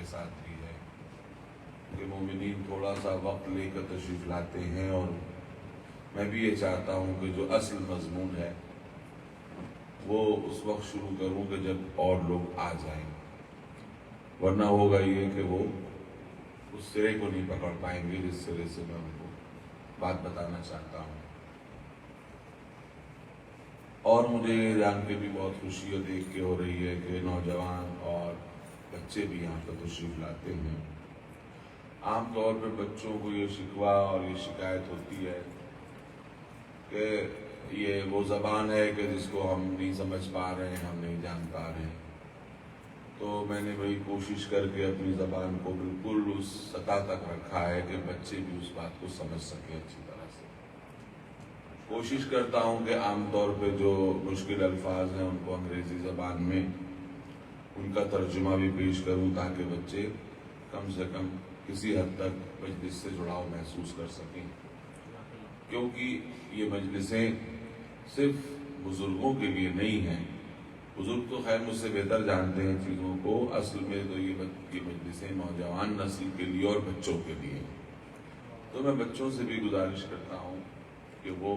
کے ساتھ بھی ہے کہ مومنین تھوڑا سا وقت لے کر تشریف لاتے ہیں، اور میں بھی یہ چاہتا ہوں کہ جو اصل مضمون ہے وہ اس وقت شروع کروں کہ جب اور لوگ آ جائیں، ورنہ ہوگا یہ کہ وہ اس سرے کو نہیں پکڑ پائیں گے جس سرے سے میں ان کو بات بتانا چاہتا ہوں۔ اور مجھے یہ جان کے بھی بہت خوشی اور دیکھ کے ہو رہی ہے کہ نوجوان اور بچے بھی یہاں پر تشریف لاتے ہیں۔ عام طور پہ بچوں کو یہ شکوہ اور یہ شکایت ہوتی ہے کہ یہ وہ زبان ہے کہ جس کو ہم نہیں سمجھ پا رہے ہیں، ہم نہیں جان پا رہے ہیں۔ تو میں نے وہی کوشش کر کے اپنی زبان کو بالکل اس سطح تک رکھا ہے کہ بچے بھی اس بات کو سمجھ سکیں اچھی طرح سے۔ کوشش کرتا ہوں کہ عام طور پہ جو مشکل الفاظ ہیں ان کو انگریزی زبان میں ان کا ترجمہ بھی پیش کروں تاکہ بچے کم سے کم کسی حد تک مجلس سے جڑاؤ محسوس کر سکیں، کیونکہ یہ مجلسیں صرف بزرگوں کے لیے نہیں ہیں۔ بزرگ تو خیر مجھ سے بہتر جانتے ہیں چیزوں کو، اصل میں تو یہ مجلسیں نوجوان نسل کے لیے اور بچوں کے لیے ہیں۔ تو میں بچوں سے بھی گزارش کرتا ہوں کہ وہ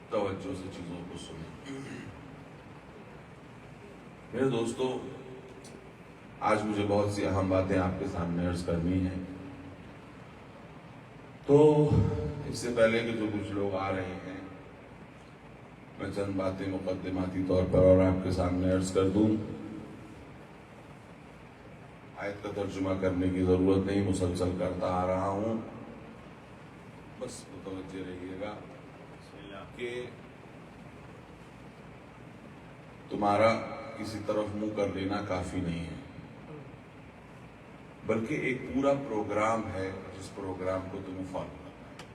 توجہ سے چیزوں کو سنیں۔ میرے دوستو، آج مجھے بہت سی اہم باتیں آپ کے سامنے عرض کرنی ہیں، تو اس سے پہلے کہ جو کچھ لوگ آ رہے ہیں میں چند باتیں مقدماتی طور پر اور آپ کے سامنے عرض کر دوں۔ آیت کا ترجمہ کرنے کی ضرورت نہیں، مسلسل کرتا آ رہا ہوں، بس متوجہ رہیے گا کہ تمہارا کسی طرف منہ کر لینا کافی نہیں ہے، بلکہ ایک پورا پروگرام ہے جس پروگرام کو تمہیں فالو کرنا ہے۔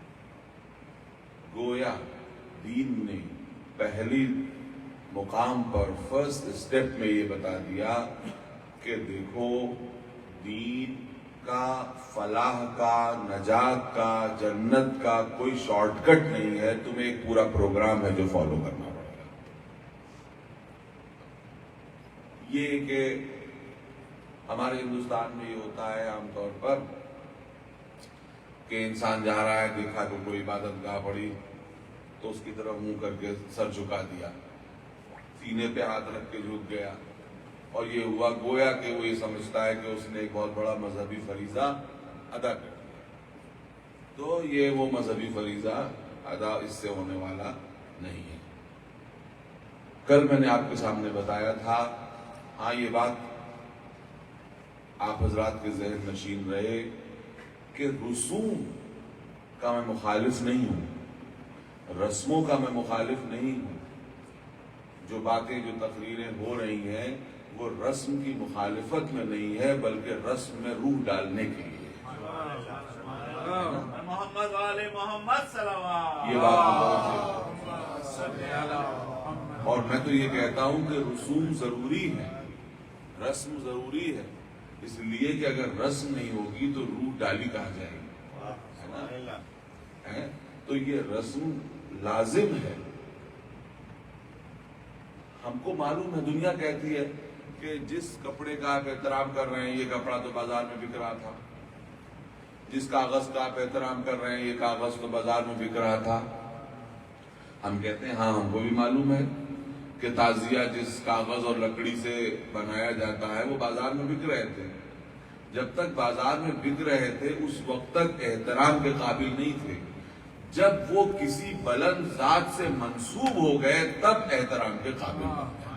گویا دین نے پہلی مقام پر فرسٹ اسٹیپ میں یہ بتا دیا کہ دیکھو، دین کا، فلاح کا، نجات کا، جنت کا کوئی شارٹ کٹ نہیں ہے، تمہیں ایک پورا پروگرام ہے جو فالو کرنا پڑے گا۔ یہ کہ ہمارے ہندوستان میں یہ ہوتا ہے عام طور پر کہ انسان جا رہا ہے، دیکھا کہ کوئی عبادت گاہ پڑی تو اس کی طرف منہ کر کے سر جھکا دیا، سینے پہ ہاتھ رکھ کے جھک گیا، اور یہ ہوا گویا کہ وہ یہ سمجھتا ہے کہ اس نے ایک بہت بڑا مذہبی فریضہ ادا کر دیا۔ تو یہ وہ مذہبی فریضہ ادا اس سے ہونے والا نہیں ہے۔ کل میں نے آپ کے سامنے بتایا تھا، ہاں یہ بات آپ حضرات کے ذہن نشین رہے کہ رسوم کا میں مخالف نہیں ہوں، رسموں کا میں مخالف نہیں ہوں۔ جو باتیں، جو تقریریں ہو رہی ہیں وہ رسم کی مخالفت میں نہیں ہے، بلکہ رسم میں روح ڈالنے کے لیے محمد والے محمد صلوات، یہ بات اور میں تو یہ کہتا ہوں کہ رسوم ضروری ہے، رسم ضروری ہے، اس لیے کہ اگر رسم نہیں ہوگی تو روح ڈالی کہاں جائے گی؟ تو یہ رسم لازم ہے۔ ہم کو معلوم ہے، دنیا کہتی ہے کہ جس کپڑے کا آپ احترام کر رہے ہیں یہ کپڑا تو بازار میں بک رہا تھا، جس کاغذ کا آپ احترام کر رہے ہیں یہ کاغذ تو بازار میں بک رہا تھا۔ ہم کہتے ہیں ہاں، ہم کو بھی معلوم ہے کہ تعزیہ جس کاغذ اور لکڑی سے بنایا جاتا ہے وہ بازار میں بک رہے تھے۔ جب تک بازار میں بک رہے تھے اس وقت تک احترام کے قابل نہیں تھے، جب وہ کسی بلند ذات سے منسوب ہو گئے تب احترام کے قابل بن گئے۔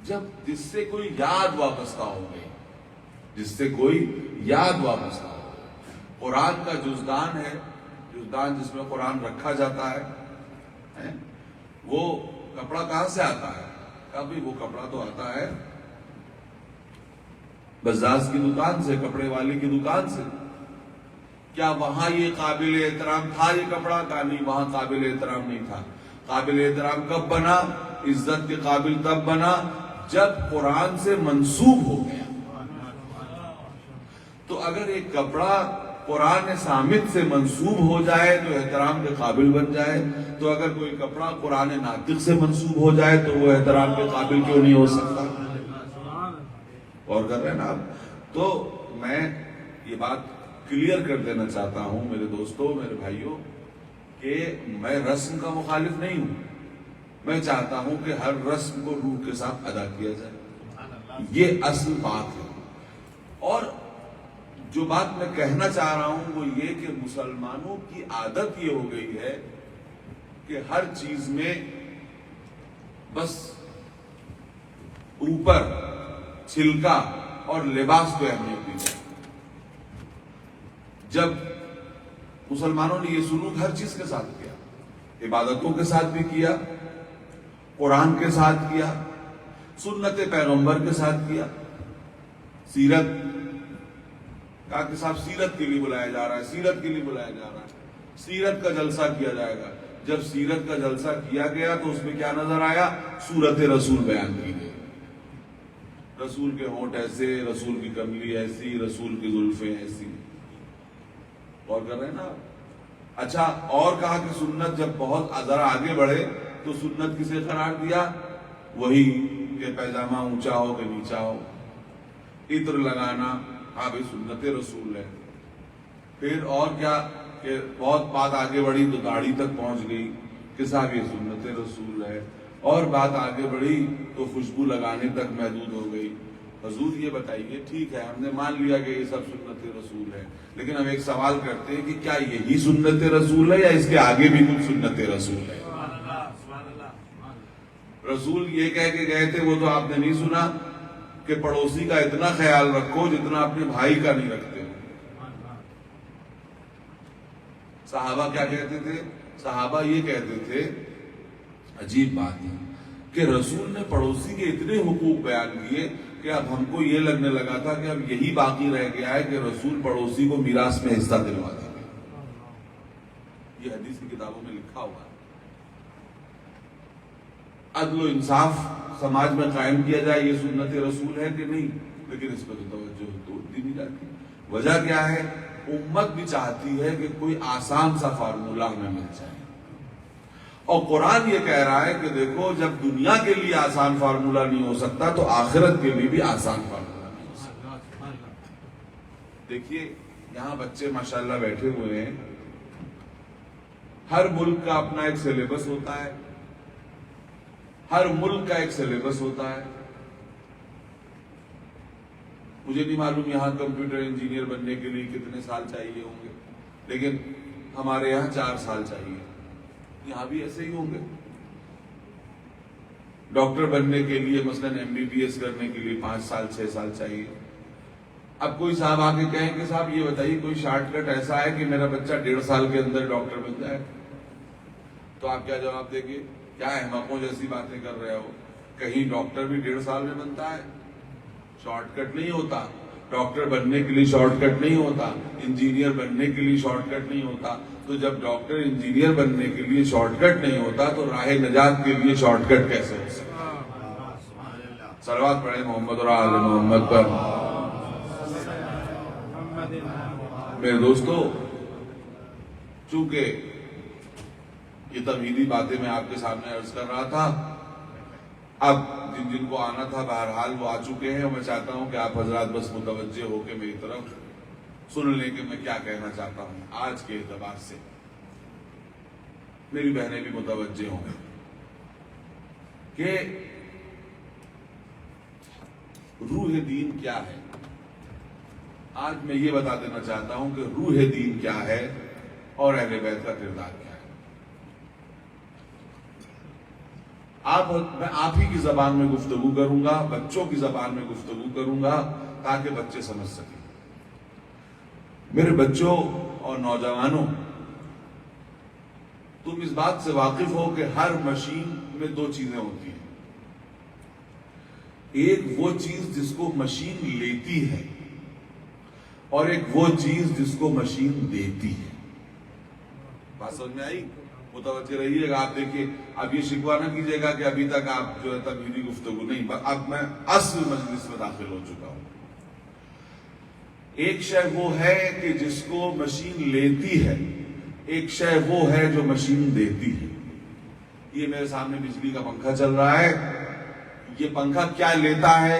جب جس سے کوئی یاد وابستہ ہو گئی، جس سے کوئی یاد وابستہ ہو گئی۔ قرآن کا جزدان ہے، جزدان جس میں قرآن رکھا جاتا ہے، وہ کپڑا کہاں سے آتا ہے؟ کبھی وہ کپڑا تو آتا ہے بزاز کی دکان سے، کپڑے والے کی دکان سے۔ کیا وہاں یہ قابل احترام تھا یہ کپڑا؟ کا نہیں، وہاں قابل احترام نہیں تھا۔ قابل احترام کب بنا؟ عزت کے قابل تب بنا جب قرآن سے منسوب ہو گیا۔ تو اگر ایک کپڑا قرآن صامت سے منسوب ہو جائے تو احترام کے قابل بن جائے، تو اگر کوئی کپڑا قرآن ناطق سے منسوب ہو جائے تو وہ احترام کے قابل کیوں نہیں ہو سکتا؟ غور کر رہے ہیں نا آپ؟ تو میں یہ بات کلیئر کر دینا چاہتا ہوں میرے دوستوں، میرے بھائیوں، کہ میں رسم کا مخالف نہیں ہوں. میں چاہتا ہوں کہ ہر رسم کو روح کے ساتھ ادا کیا جائے. یہ اصل بات ہے. اور جو بات میں کہنا چاہ رہا ہوں وہ یہ کہ مسلمانوں کی عادت یہ ہو گئی ہے کہ ہر چیز میں بس اوپر چھلکا اور لباس کو اہمیت دی جائے. جب مسلمانوں نے یہ سلوک ہر چیز کے ساتھ کیا، عبادتوں کے ساتھ بھی کیا، قرآن کے ساتھ کیا، سنت پیغمبر کے ساتھ کیا. سیرت کا کہ صاحب سیرت کے لیے بلایا جا رہا ہے، سیرت کے لیے بلایا جا رہا ہے، سیرت کا جلسہ کیا جائے گا. جب سیرت کا جلسہ کیا گیا تو اس میں کیا نظر آیا؟ سورت رسول بیان کی گئی. رسول کے ہونٹ ایسے، رسول کی کملی ایسی، رسول کی زلفیں ایسی. غور کر رہے ہیں نا؟ اچھا، اور کہا کہ سنت جب بہت ذرا آگے بڑھے تو سنت کسے قرار دیا؟ وہی کہ پیجامہ اونچا ہو کہ نیچا ہو، عطر لگانا، ہاں بھائی سنت رسول ہے. پھر اور کیا کہ بہت بات آگے بڑھی تو داڑھی تک پہنچ گئی کہ صاحب یہ سنت رسول ہے. اور بات آگے بڑھی تو خوشبو لگانے تک محدود ہو گئی. حضور یہ بتائیے، ٹھیک ہے ہم نے مان لیا کہ یہ سب سنت رسول ہے، لیکن ہم ایک سوال کرتے ہیں کہ کیا یہی سنت رسول ہے یا اس کے آگے بھی کچھ سنت رسول ہے؟ رسول یہ کہہ کے گئے تھے، وہ تو آپ نے نہیں سنا کہ پڑوسی کا اتنا خیال رکھو جتنا اپنے بھائی کا نہیں رکھتے ہو. صحابہ کیا کہتے تھے؟ صحابہ یہ کہتے تھے، عجیب بات ہے کہ رسول نے پڑوسی کے اتنے حقوق بیان کیے کہ اب ہم کو یہ لگنے لگا تھا کہ اب یہی باقی رہ گیا ہے کہ رسول پڑوسی کو میراث میں حصہ دلوا دیں گے. یہ حدیث کی کتابوں میں لکھا ہوا ہے. عدل و انصاف سماج میں قائم کیا جائے، یہ سنت رسول ہے کہ نہیں؟ لیکن اس پر تو توجہ دی نہیں جاتی. وجہ کیا ہے؟ امت بھی چاہتی ہے کہ کوئی آسان سا فارمولہ ہمیں مل جائے. اور قرآن یہ کہہ رہا ہے کہ دیکھو، جب دنیا کے لیے آسان فارمولہ نہیں ہو سکتا تو آخرت کے لیے بھی آسان فارمولہ نہیں ہو سکتا. دیکھیے یہاں بچے ماشاءاللہ بیٹھے ہوئے ہیں. ہر ملک کا اپنا ایک سلیبس ہوتا ہے، ہر ملک کا ایک سلیبس ہوتا ہے. مجھے نہیں معلوم یہاں کمپیوٹر انجینئر بننے کے لیے کتنے سال چاہیے ہوں گے، لیکن ہمارے یہاں 4 سال چاہیے. یہاں بھی ایسے ہی ہوں گے. ڈاکٹر بننے کے لیے مثلاً MBBS کرنے کے لیے 5 سال 6 سال چاہیے. اب کوئی صاحب آ کے کہیں کہ صاحب یہ بتائیے کوئی شارٹ کٹ ایسا ہے کہ میرا بچہ 1.5 سال کے اندر ڈاکٹر بن جائے، تو آپ کیا جواب دیں گے؟ کیا احمقوں جیسی باتیں کر رہے ہو. کہیں ڈاکٹر بھی 1.5 سال میں بنتا ہے؟ شارٹ کٹ نہیں ہوتا. ڈاکٹر بننے کے لیے شارٹ کٹ نہیں ہوتا، انجینئر بننے کے لیے شارٹ کٹ نہیں ہوتا. تو جب ڈاکٹر انجینئر بننے کے لیے شارٹ کٹ نہیں ہوتا تو راہ نجات کے لیے شارٹ کٹ کیسے ہو سکتا؟ صلوات پڑھیں محمد اور آل محمد پر. میرے دوستو، چونکہ یہ تمہیدی باتیں میں آپ کے سامنے عرض کر رہا تھا، اب جن کو آنا تھا بہرحال وہ آ چکے ہیں. اور میں چاہتا ہوں کہ آپ حضرات بس متوجہ ہو کے میری طرف سن لیں کہ میں کیا کہنا چاہتا ہوں. آج کے اعتبار سے میری بہنیں بھی متوجہ ہوں کہ روح دین کیا ہے. آج میں یہ بتا دینا چاہتا ہوں کہ روح دین کیا ہے اور اہل بیت کا کردار کیا ہے. میں آپ ہی کی زبان میں گفتگو کروں گا، بچوں کی زبان میں گفتگو کروں گا تاکہ بچے سمجھ سکیں. میرے بچوں اور نوجوانوں، تم اس بات سے واقف ہو کہ ہر مشین میں 2 چیزیں ہوتی ہیں. ایک وہ چیز جس کو مشین لیتی ہے اور ایک وہ چیز جس کو مشین دیتی ہے. بات سمجھ میں آئی؟ متوجہ رہیے گا. آپ دیکھیے، اب یہ شکوہ نہ کیجیے گا کہ ابھی تک آپ جو ہے تمہیدی گفتگو نہیں. اب میں اصل مجلس میں داخل ہو چکا ہوں. ایک شے وہ ہے کہ جس کو مشین لیتی ہے، ایک شے وہ ہے جو مشین دیتی ہے. یہ میرے سامنے بجلی کا پنکھا چل رہا ہے. یہ پنکھا کیا لیتا ہے؟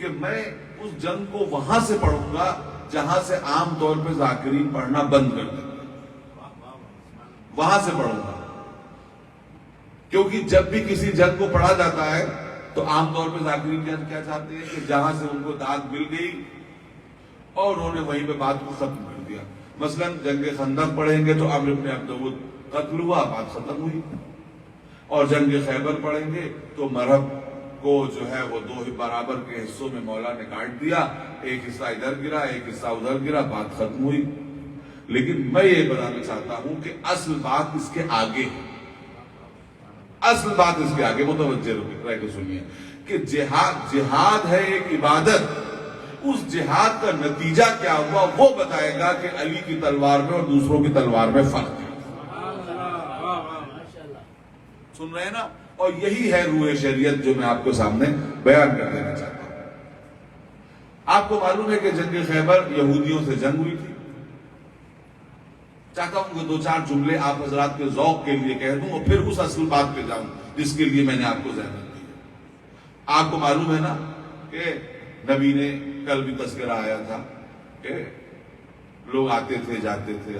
کہ میں اس جنگ کو وہاں سے پڑھوں گا جہاں سے عام طور پہ ذاکرین پڑھنا بند کر دیں، وہاں سے پڑھوں گا. کیونکہ جب بھی کسی جنگ کو پڑھا جاتا ہے تو عام طور پہ ذاکرین کیا چاہتے ہیں کہ جہاں سے ان کو داد مل گئی اور انہوں نے وہیں پہ بات کو ختم کر دیا. مثلا جنگ خندق پڑھیں گے تو عمرو بن عبد ود قتل ہوا، بات ختم ہوئی. اور جنگ خیبر پڑھیں گے تو مرہب کو جو ہے وہ 2 برابر کے حصوں میں مولا نے کاٹ دیا، ایک حصہ ادھر گرا ایک حصہ ادھر گرا، بات ختم ہوئی. لیکن میں یہ بتانا چاہتا ہوں کہ اصل بات اس کے آگے ہے، اصل بات اس کے آگے. متوجہ رہ کے سنیے کہ جہاد ہے ایک عبادت، اس جہاد کا نتیجہ کیا ہوا وہ بتائے گا کہ علی کی تلوار میں اور دوسروں کی تلوار میں فرق ہے. سن رہے ہیں نا؟ اور یہی ہے روح شریعت جو میں آپ کو سامنے بیان کر دینا چاہتا ہوں. آپ کو معلوم ہے کہ جنگ خیبر یہودیوں سے جنگ ہوئی تھی. چاہتا ہوں کہ 2-4 جملے آپ حضرات کے ذوق کے لیے کہہ دوں اور پھر اس اصل بات پہ جاؤں جس کے لیے میں نے آپ کو زحمت دی. آپ کو معلوم ہے نا کہ نبی نے کل بھی تذکرہ آیا تھا کہ لوگ آتے تھے جاتے تھے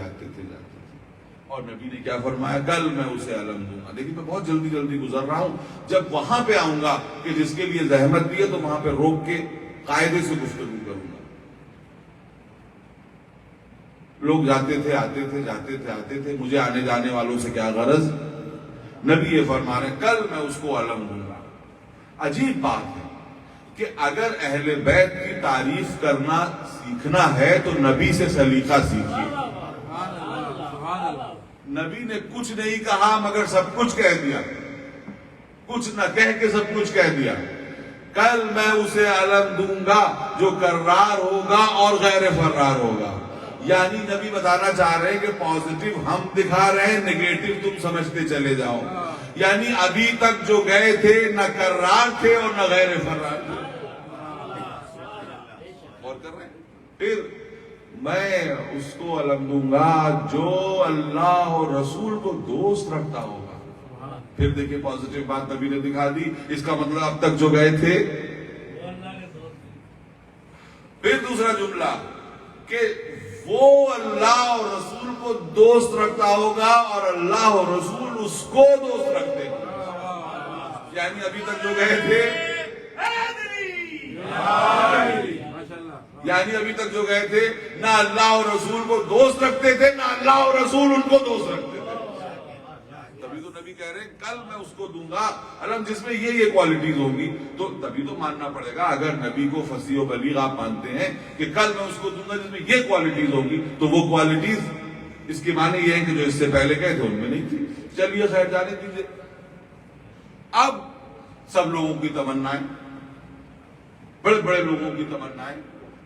اور نبی نے کیا فرمایا؟ کل میں اسے علم دوں گا. لیکن میں بہت جلدی گزر رہا ہوں، جب وہاں پہ آؤں گا کہ جس کے لیے زحمت دی ہے تو وہاں پہ روک کے قاعدے سے گفتگو کروں گا. لوگ جاتے تھے آتے تھے، مجھے آنے جانے والوں سے کیا غرض؟ نبی یہ فرما رہے کل میں اس کو علم دوں گا. عجیب بات ہے کہ اگر اہل بیت کی تعریف کرنا سیکھنا ہے تو نبی سے سلیقہ سیکھیے. نبی نے کچھ نہیں کہا مگر سب کچھ کہہ دیا، کچھ نہ کہہ کے سب کچھ کہہ دیا. کل میں اسے علم دوں گا جو کرار ہوگا اور غیر فرار ہوگا. یعنی نبی بتانا چاہ رہے ہیں کہ پازیٹیو ہم دکھا رہے ہیں، نگیٹو تم سمجھتے چلے جاؤ. یعنی ابھی تک جو گئے تھے نہ کرار تھے اور نہ غیر فرار تھے. اور کر رہے ہیں پھر میں اس کو علم دوں گا جو اللہ اور رسول کو دوست رکھتا ہوگا. پھر دیکھیں پازیٹیو بات نبی نے دکھا دی، اس کا مطلب اب تک جو گئے تھے. پھر دوسرا جملہ کہ وہ اللہ اور رسول کو دوست رکھتا ہوگا اور اللہ اور رسول اس کو دوست رکھتے ہیں. یعنی ابھی تک جو گئے تھے نہ اللہ اور رسول کو دوست رکھتے تھے نہ اللہ اور رسول ان کو دوست رکھتے تھے. تبھی تو نبی کہہ رہے ہیں کل میں اس کو دوں گا علم جس میں یہ کوالٹیز ہوں گی. تو تبھی تو ماننا پڑے گا اگر نبی کو فصیح و بلیغ آپ مانتے ہیں کہ کل میں اس کو دوں گا جس میں یہ کوالٹیز ہوں گی، تو وہ کوالٹیز اس کی معنی یہ ہے کہ جو اس سے پہلے کہے تھے ان میں نہیں تھی. چلیے خیر جانے دیجیے. اب سب لوگوں کی تمنائیں، بڑے لوگوں کی تمنائیں،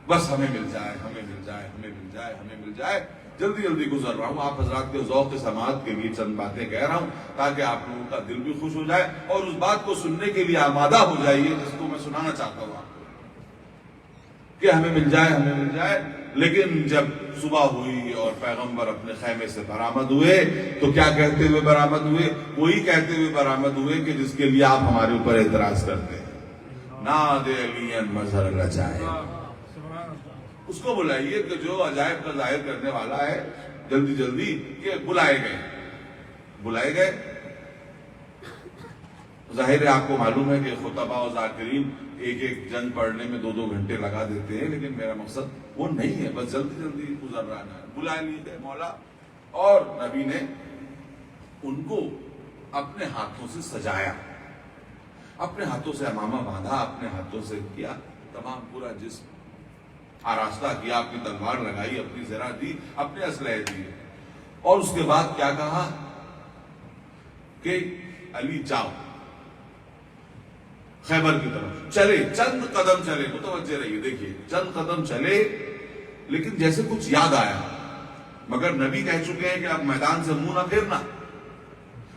بس ہمیں مل جائے. جلدی گزر رہا ہوں. آپ حضرات کے ذوق سماعت کے لیے چند باتیں کہہ رہا ہوں تاکہ آپ لوگوں کا دل بھی خوش ہو جائے اور اس بات کو سننے کے لیے آمادہ ہو جائیے جس کو میں سنانا چاہتا ہوں آپ کو کہ ہمیں مل جائے. لیکن جب صبح ہوئی اور پیغمبر اپنے خیمے سے برآمد ہوئے تو کیا کہتے ہوئے برآمد ہوئے؟ وہی کہتے ہوئے برآمد ہوئے کہ جس کے لیے آپ ہمارے اوپر اعتراض کرتے ہیں. ناد علی مظہر رجائے. اس کو بلائیے کہ جو عجائب کا ظاہر کرنے والا ہے. جلدی کہ بلائے گئے. ظاہر ہے آپ کو معلوم ہے کہ خطبہ و ذاکرین ایک جنگ پڑھنے میں 2 گھنٹے لگا دیتے ہیں، لیکن میرا مقصد وہ نہیں ہے. بس جلدی گزر رہا ہے. بلا لیے گئے مولا اور نبی نے ان کو اپنے ہاتھوں سے سجایا، اپنے ہاتھوں سے امامہ باندھا، اپنے ہاتھوں سے کیا تمام پورا جسم آراستہ کیا، اپنی تلوار لگائی، اپنی زرہ دی، اپنے اسلحے دیے. اور اس کے بعد کیا کہا کہ علی جاؤ خیبر کی طرف. چلے چند قدم چلے، متوجہ رہیے، دیکھیے چند قدم چلے لیکن جیسے کچھ یاد آیا. مگر نبی کہہ چکے ہیں کہ اب میدان سے منہ نہ پھرنا،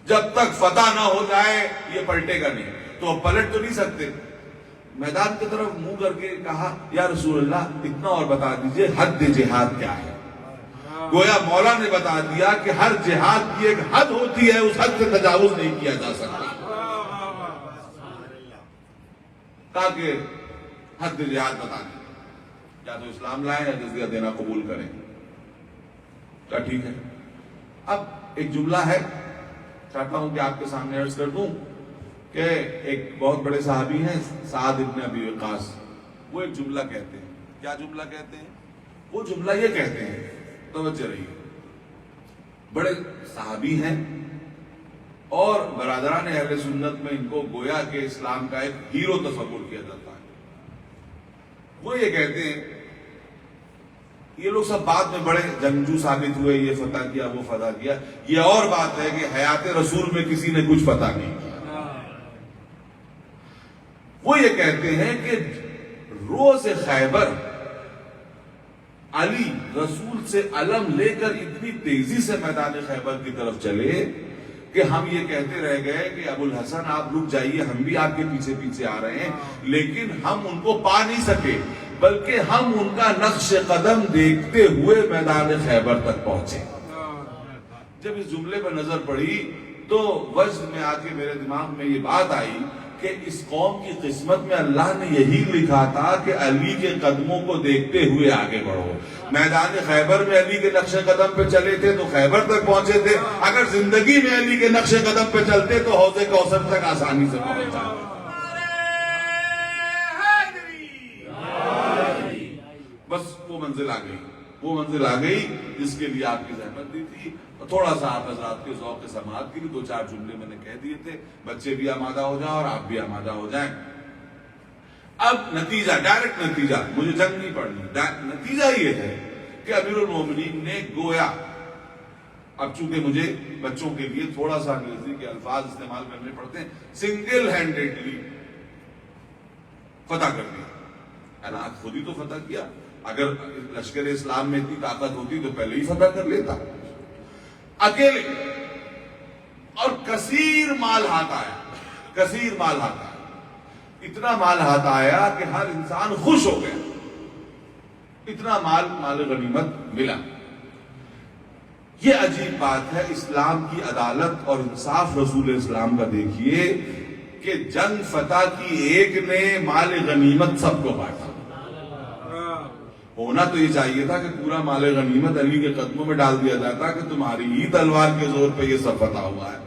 جب تک فتح نہ ہو جائے یہ پلٹے گا نہیں. تو اب پلٹ تو نہیں سکتے. میدان کی طرف منہ کر کے کہا یا رسول اللہ اتنا اور بتا دیجئے حد جہاد کیا ہے. گویا مولا نے بتا دیا کہ ہر جہاد کی ایک حد ہوتی ہے، اس حد سے تجاوز نہیں کیا جا سکتا. تاکہ حد جہاد بتا دیں، یا تو اسلام لائیں یا جزیہ دینا قبول کریں. کیا ٹھیک ہے؟ اب ایک جملہ ہے، چاہتا ہوں کہ آپ کے سامنے عرض کر دوں کہ ایک بہت بڑے صحابی ہیں سعد ابن ابی وقاص، وہ ایک جملہ کہتے ہیں. کیا جملہ کہتے ہیں؟ وہ جملہ یہ کہتے ہیں، توجہ رہیے، بڑے صحابی ہیں اور برادران اہل سنت میں ان کو گویا کہ اسلام کا ایک ہیرو تصور کیا جاتا ہے. وہ یہ کہتے ہیں، یہ لوگ سب بعد میں بڑے جنگجو ثابت ہوئے، یہ فتح کیا وہ فتح کیا، یہ اور بات ہے کہ حیات رسول میں کسی نے کچھ فتح نہیں کیا. وہ یہ کہتے ہیں کہ روز خیبر علی رسول سے علم لے کر اتنی تیزی سے میدان خیبر کی طرف چلے کہ ہم یہ کہتے رہ گئے کہ ابو الحسن آپ رک جائیے، ہم بھی آپ کے پیچھے پیچھے آ رہے ہیں، لیکن ہم ان کو پا نہیں سکے، بلکہ ہم ان کا نقش قدم دیکھتے ہوئے میدان خیبر تک پہنچے. جب اس جملے پر نظر پڑی تو وجد میں آ کے میرے دماغ میں یہ بات آئی کہ اس قوم کی قسمت میں اللہ نے یہی لکھا تھا کہ علی کے قدموں کو دیکھتے ہوئے آگے بڑھو. میدان خیبر میں علی کے نقش قدم پہ چلے تھے تو خیبر تک پہنچے تھے، اگر زندگی میں علی کے نقش قدم پہ چلتے تو حوض کوثر تک آسانی سے پہنچ جاتے. بس وہ منزل آ گئی، وہ منزل آ گئی جس کے لیے آپ کی زحمت دی تھی. تھوڑا سا آپ حضرات کے ذوق سماعت کے لیے دو چار جملے میں نے کہہ دیے تھے، بچے بھی آمادہ ہو جائیں اور آپ بھی آمادہ ہو جائیں. اب نتیجہ، ڈائریکٹ نتیجہ، مجھے جنگ نہیں پڑھنی، نتیجہ یہ ہے کہ امیر المومنین نے گویا، اب چونکہ مجھے بچوں کے لیے تھوڑا سا انگریزی کے الفاظ استعمال کرنے پڑتے ہیں، سنگل ہینڈڈلی فتح کر دیا. خود ہی تو فتح کیا، اگر لشکر اسلام میں اتنی طاقت ہوتی تو پہلے ہی فتح کر لیتا. اکیلے، اور کثیر مال ہاتھ آیا، کثیر مال ہاتھ آیا، اتنا مال ہاتھ آیا کہ ہر انسان خوش ہو گیا، اتنا مال غنیمت ملا. یہ عجیب بات ہے اسلام کی عدالت اور انصاف رسول اسلام کا. دیکھیے کہ جنگ فتح کی ایک نے مال غنیمت سب کو بانٹا. ہونا تو یہ چاہیے تھا کہ پورا مال غنیمت علی کے قدموں میں ڈال دیا جاتا کہ تمہاری ہی تلوار کے زور پہ یہ سب فتح ہوا ہے.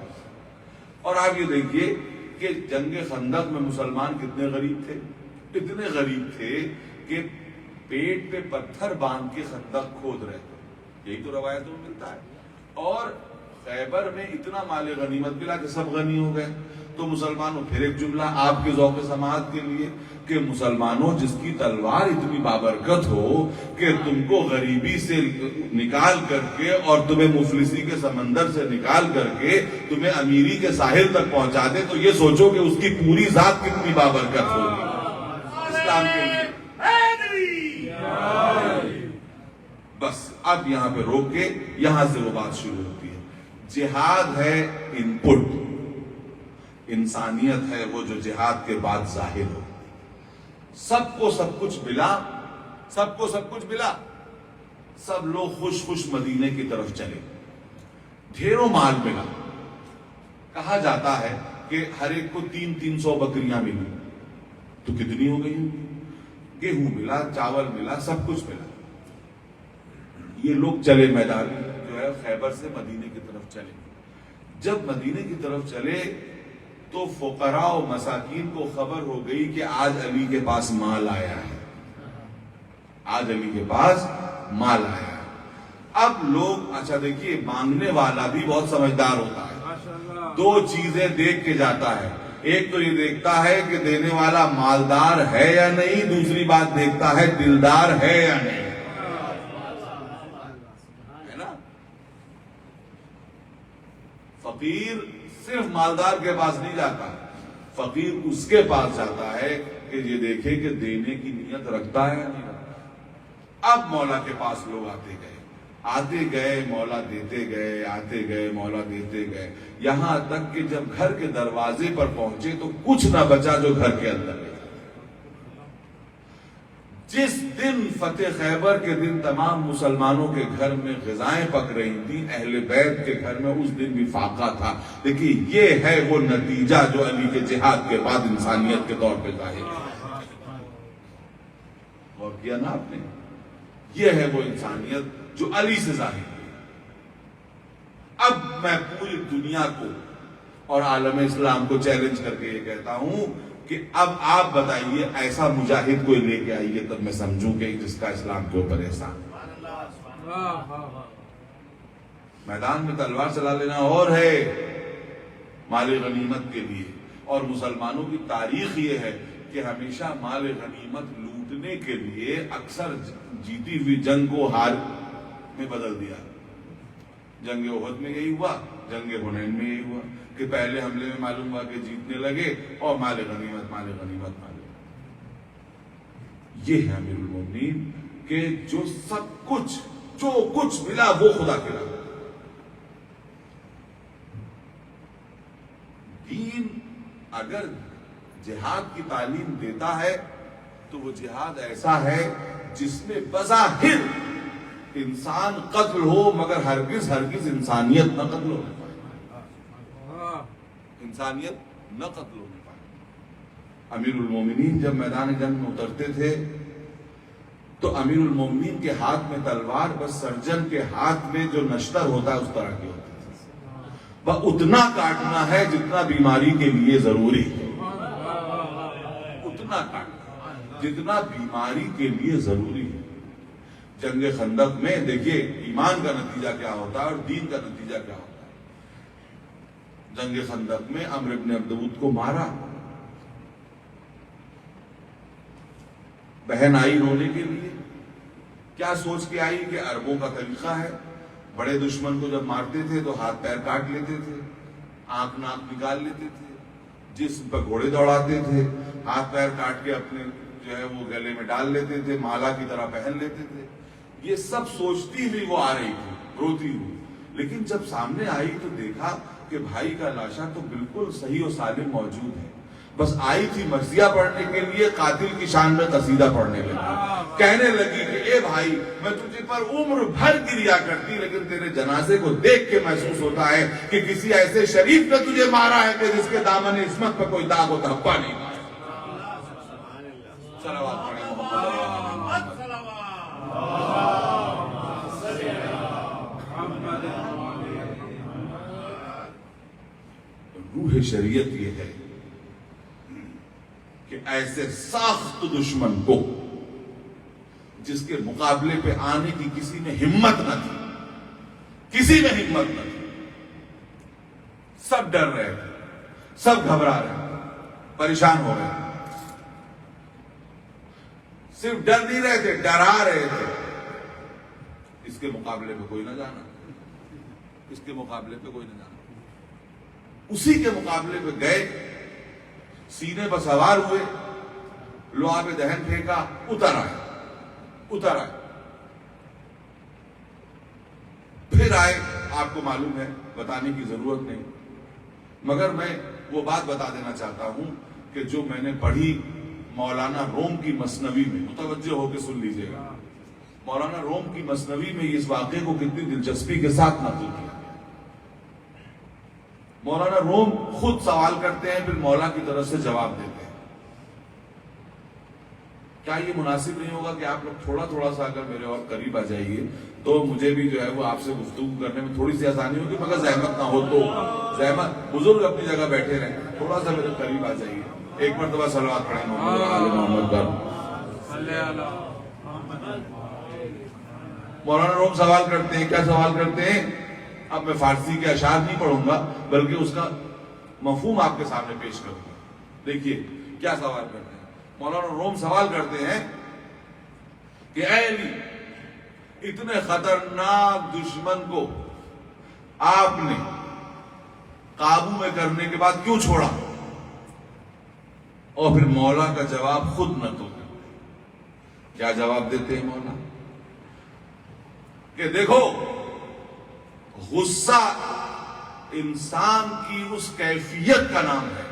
اور آپ یہ دیکھیے کہ جنگ خندق میں مسلمان کتنے غریب تھے، اتنے غریب تھے کہ پیٹ پہ پتھر باندھ کے خندق کھود رہے تھے. یہی تو روایتوں میں ملتا ہے. اور خیبر میں اتنا مال غنیمت ملا کہ سب غنی ہو گئے. تو مسلمانوں، پھر ایک جملہ آپ کے ذوق سماعت کے لیے کہ مسلمانوں، جس کی تلوار اتنی بابرکت ہو کہ تم کو غریبی سے نکال کر کے اور تمہیں مفلسی کے سمندر سے نکال کر کے تمہیں امیری کے ساحل تک پہنچا دے، تو یہ سوچو کہ اس کی پوری ذات کتنی بابرکت ہوگی اسلام کے لیے. بس اب یہاں پہ روک کے یہاں سے وہ بات شروع ہوتی ہے. جہاد ہے ان پٹ، انسانیت ہے وہ جو جہاد کے بعد ظاہر ہو. سب کو سب کچھ ملا، سب کو سب کچھ ملا، سب لوگ خوش خوش مدینے کی طرف چلے، ڈھیروں مال ملا. کہا جاتا ہے کہ ہر ایک کو 300 بکریاں ملی، تو کتنی ہو گئی؟ گیہوں ملا، چاول ملا، سب کچھ ملا. یہ لوگ چلے میدان جو ہے خیبر سے مدینے کی طرف چلے. جب مدینے کی طرف چلے تو فقراء و مساکین کو خبر ہو گئی کہ آج علی کے پاس مال آیا ہے، آج علی کے پاس مال آیا ہے. اب لوگ، اچھا دیکھیے، مانگنے والا بھی بہت سمجھدار ہوتا ہے. دو چیزیں دیکھ کے جاتا ہے، ایک تو یہ دیکھتا ہے کہ دینے والا مالدار ہے یا نہیں، دوسری بات دیکھتا ہے دلدار ہے یا نہیں، ہے نا. فقیر صرف مالدار کے پاس نہیں جاتا، فقیر اس کے پاس جاتا ہے کہ یہ دیکھے کہ دینے کی نیت رکھتا ہے یا نہیں رکھتا. اب مولا کے پاس لوگ آتے گئے، مولا دیتے گئے، آتے گئے، مولا دیتے گئے، یہاں تک کہ جب گھر کے دروازے پر پہنچے تو کچھ نہ بچا جو گھر کے اندر لے. جس دن فتح خیبر کے دن تمام مسلمانوں کے گھر میں غذائیں پک رہی تھیں، اہل بیت کے گھر میں اس دن بھی فاقہ تھا. دیکھیے یہ ہے وہ نتیجہ جو علی کے جہاد کے بعد انسانیت کے طور پہ ظاہر ہے. غور کیا نا آپ نے؟ یہ ہے وہ انسانیت جو علی سے ظاہر ہوئی۔ اب میں پوری دنیا کو اور عالم اسلام کو چیلنج کر کے یہ کہتا ہوں کہ اب آپ بتائیے ایسا مجاہد کوئی لے کے آئیے تب میں سمجھوں کہ جس کا اسلام کے اوپر احسان۔ میدان میں تلوار چلا لینا اور ہے مال غنیمت کے لیے، اور مسلمانوں کی تاریخ یہ ہے کہ ہمیشہ مال غنیمت لوٹنے کے لیے اکثر جیتی ہوئی جنگ کو ہار میں بدل دیا۔ جنگ احد میں یہی ہوا، جنگ حنین میں یہی ہوا کہ پہلے حملے میں معلوم ہوا کہ جیتنے لگے اور مال غنیمت مال غنیمت مال غنیمت۔ یہ ہے امیر المومنین کہ جو سب کچھ جو کچھ ملا وہ خدا کے راہ۔ دین اگر جہاد کی تعلیم دیتا ہے تو وہ جہاد ایسا ہے جس میں بظاہر انسان قتل ہو مگر ہرگز ہرگز انسانیت نہ قتل ہونے پائے، انسانیت نہ قتل ہونے پائے۔ امیر المومنین جب میدان جنگ میں اترتے تھے تو امیر المومنین کے ہاتھ میں تلوار بس سرجن کے ہاتھ میں جو نشتر ہوتا ہے اس طرح کی ہوتی تھی، وہ اتنا کاٹنا ہے جتنا بیماری کے لیے ضروری ہے، اتنا کاٹنا جتنا بیماری کے لیے ضروری ہے۔ جنگ خندق میں دیکھیے ایمان کا نتیجہ کیا ہوتا ہے اور دین کا نتیجہ کیا ہوتا ہے۔ جنگ خندق میں عمرو بن عبدود کو مارا، بہن آئی رونے کے لیے، کیا سوچ کے آئی کہ عربوں کا طریقہ ہے، بڑے دشمن کو جب مارتے تھے تو ہاتھ پیر کاٹ لیتے تھے، آنکھ ناک نکال لیتے تھے، جسم پر گھوڑے دوڑاتے تھے، ہاتھ پیر کاٹ کے اپنے جو ہے وہ گلے میں ڈال لیتے تھے، مالا کی طرح پہن لیتے تھے۔ یہ سب سوچتی ہوئی وہ آ رہی تھی روتی ہوئی، لیکن جب سامنے آئی تو دیکھا کہ بھائی کا لاشا تو بالکل صحیح و سالم موجود ہے، بس آئی تھی مرثیہ پڑھنے کے لیے، قاتل کی شان میں قصیدہ پڑھنے لگی، کہنے لگی کہ اے بھائی میں تجھے پر عمر بھر گریا کرتی لیکن تیرے جنازے کو دیکھ کے محسوس ہوتا ہے کہ کسی ایسے شریف نے تجھے مارا ہے کہ جس کے دامن عصمت پہ کوئی داغ و دھبا نہیں مارا۔ صلوات پڑھیں محمد۔ روح شریعت یہ ہے کہ ایسے سخت دشمن کو جس کے مقابلے پہ آنے کی کسی میں ہمت نہ تھی، کسی میں ہمت نہ تھی، سب ڈر رہے تھے، سب گھبرا رہے تھے، پریشان ہو رہے تھے، صرف ڈر نہیں رہے تھے، ڈرا رہے تھے۔ اس کے مقابلے پہ کوئی نہ جانا، اس کے مقابلے پہ کوئی نہ جانا۔ اسی کے مقابلے پہ گئے، سینے پر سوار ہوئے، لوہا پہ دہن پھینکا، اتر آئے، پھر آئے۔ آپ کو معلوم ہے، بتانے کی ضرورت نہیں، مگر میں وہ بات بتا دینا چاہتا ہوں کہ جو میں نے پڑھی مولانا روم کی مثنوی میں، متوجہ ہو کے سن لیجیے گا، مولانا روم کی مثنوی میں اس واقعے کو کتنی دلچسپی کے ساتھ نقل کیا۔ مولانا روم خود سوال کرتے ہیں، پھر مولا کی طرف سے جواب دیتے ہیں۔ کیا یہ مناسب نہیں ہوگا کہ آپ لوگ تھوڑا تھوڑا سا اگر میرے اور قریب آ جائیے تو مجھے بھی جو ہے وہ آپ سے گفتگو کرنے میں تھوڑی سی آسانی ہوگی، مگر زحمت نہ ہو تو زحمت، بزرگ اپنی جگہ بیٹھے رہیں، تھوڑا سا میرے قریب آ جائیے، ایک مرتبہ صلوات پڑھیں محمد پر۔ مولانا روم سوال کرتے ہیں، کیا سوال کرتے ہیں؟ اب میں فارسی کے اشعار نہیں پڑھوں گا بلکہ اس کا مفہوم آپ کے سامنے پیش کروں گا۔ دیکھیے کیا سوال کرتے ہیں۔ مولانا روم سوال کرتے ہیں کہ اے علی، اتنے خطرناک دشمن کو آپ نے قابو میں کرنے کے بعد کیوں چھوڑا؟ اور پھر مولا کا جواب خود نہ تو کیا جواب دیتے ہیں مولا کہ دیکھو، غصہ انسان کی اس کیفیت کا نام ہے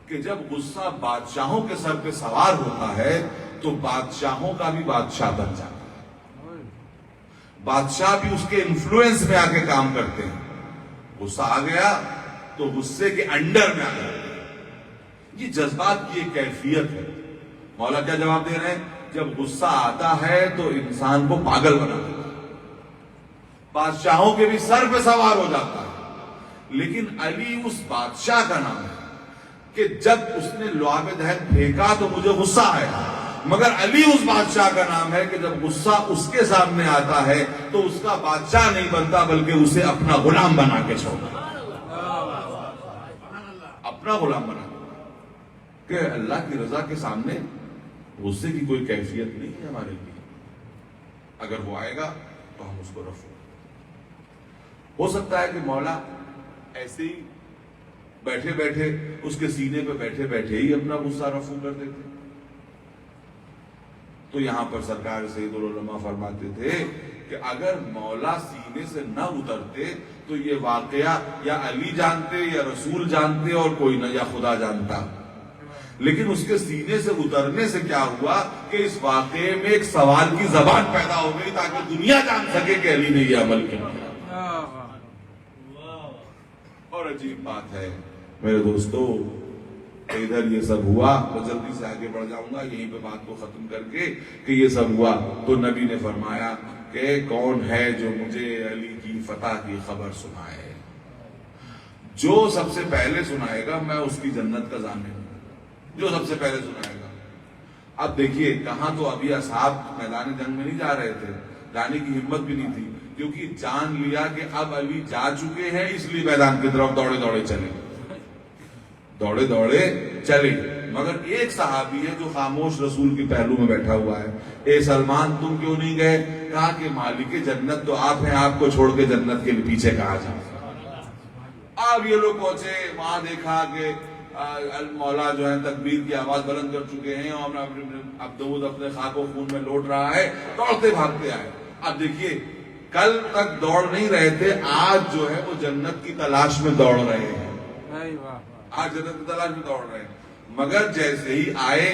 کہ جب غصہ بادشاہوں کے سر پہ سوار ہوتا ہے تو بادشاہوں کا بھی بادشاہ بن جاتا ہے، بادشاہ بھی اس کے انفلوئنس میں آ کے کام کرتے ہیں۔ غصہ آ گیا تو غصے کے انڈر میں آ گیا، یہ جذبات کی ایک کیفیت ہے۔ مولا کیا جواب دے رہے ہیں جب غصہ آتا ہے تو انسان کو پاگل بنا دیتا ہے، بادشاہوں کے بھی سر پہ سوار ہو جاتا ہے، لیکن علی اس بادشاہ کا نام ہے کہ جب اس نے لعاب دہن پھینکا تو مجھے غصہ آیا، مگر علی اس بادشاہ کا نام ہے کہ جب غصہ اس کے سامنے آتا ہے تو اس کا بادشاہ نہیں بنتا بلکہ اسے اپنا غلام بنا کے چھوڑتا، اپنا غلام بنا کہ اللہ کی رضا کے سامنے غصے کی کوئی کیفیت نہیں ہے ہمارے لیے، اگر وہ آئے گا تو ہم اس کو رفع، ہو سکتا ہے کہ مولا ایسے ہی بیٹھے بیٹھے اس کے سینے پہ بیٹھے بیٹھے ہی اپنا غصہ رفع کر دیتے، تو یہاں پر سرکار سید العلماء فرماتے تھے کہ اگر مولا سینے سے نہ اترتے تو یہ واقعہ یا علی جانتے یا رسول جانتے اور کوئی نہ یا خدا جانتا، لیکن اس کے سینے سے اترنے سے کیا ہوا کہ اس واقعے میں ایک سوال کی زبان پیدا ہو گئی تاکہ دنیا جان سکے کہ علی نے یہ عمل کیا۔ اور عجیب بات ہے میرے دوستو، ادھر یہ سب ہوا، تو جلدی سے آگے بڑھ جاؤں گا یہیں پہ بات کو ختم کر کے کہ یہ سب ہوا تو نبی نے فرمایا کہ کون ہے جو مجھے علی کی فتح کی خبر سنائے، جو سب سے پہلے سنائے گا میں اس کی جنت کا ضامن ہوں، جو سب سے پہلے سنائے گا۔ اب دیکھیے کہاں تو ابھی اصحاب میدان جنگ میں نہیں جا رہے تھے، جانے کی ہمت بھی نہیں تھی، کیونکہ جان لیا کہ اب علی جا چکے ہیں، اس لیے میدان کی طرف دوڑے دوڑے چلے، مگر ایک صحابی ہے جو خاموش رسول کے پہلو میں بیٹھا ہوا ہے، اے سلمان تم کیوں نہیں گئے؟ کہا کہ مالک جنت تو آپ ہیں، آپ کو چھوڑ کے جنت کے پیچھے کہاں جائیں۔ اب یہ لوگ پہنچے، وہاں دیکھا کہ مولا جو ہے تکبیر کی آواز بلند کر چکے ہیں اور اب داؤد اپنے خاک و خون میں لوٹ رہا ہے، دوڑتے بھاگتے آئے۔ اب دیکھیے کل تک دوڑ نہیں رہے تھے، آج جو ہے وہ جنت کی تلاش میں دوڑ رہے ہیں، آج جنت کی تلاش میں دوڑ رہے ہیں، مگر جیسے ہی آئے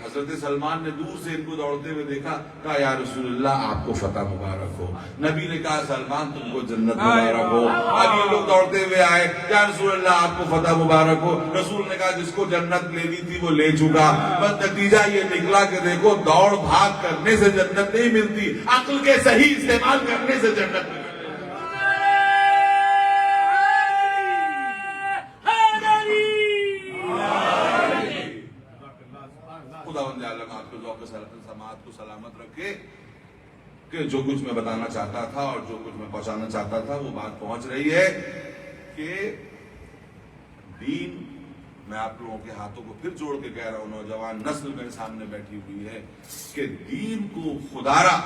حضرت سلمان نے دور سے ان کو دوڑتے ہوئے دیکھا، کہا یا رسول اللہ آپ کو فتح مبارک ہو۔ نبی نے کہا سلمان تم کو جنت مبارک ہو۔ اب یہ لوگ دوڑتے ہوئے آئے، یا رسول اللہ آپ کو فتح مبارک ہو۔ رسول نے کہا جس کو جنت لینی تھی وہ لے چکا۔ بس نتیجہ یہ نکلا کہ دیکھو دوڑ بھاگ کرنے سے جنت نہیں ملتی، عقل کے صحیح استعمال کرنے سے جنت ملتی۔ خداوند عالم آپ کو ذوق سماعت کو سلامت رکھے کہ جو کچھ میں بتانا چاہتا تھا اور جو کچھ میں پہنچانا چاہتا تھا وہ بات پہنچ رہی ہے کہ دین، میں آپ لوگوں کے ہاتھوں کو پھر جوڑ کے کہہ رہا ہوں، نوجوان نسل میرے سامنے بیٹھی ہوئی ہے، کہ دین کو خدارا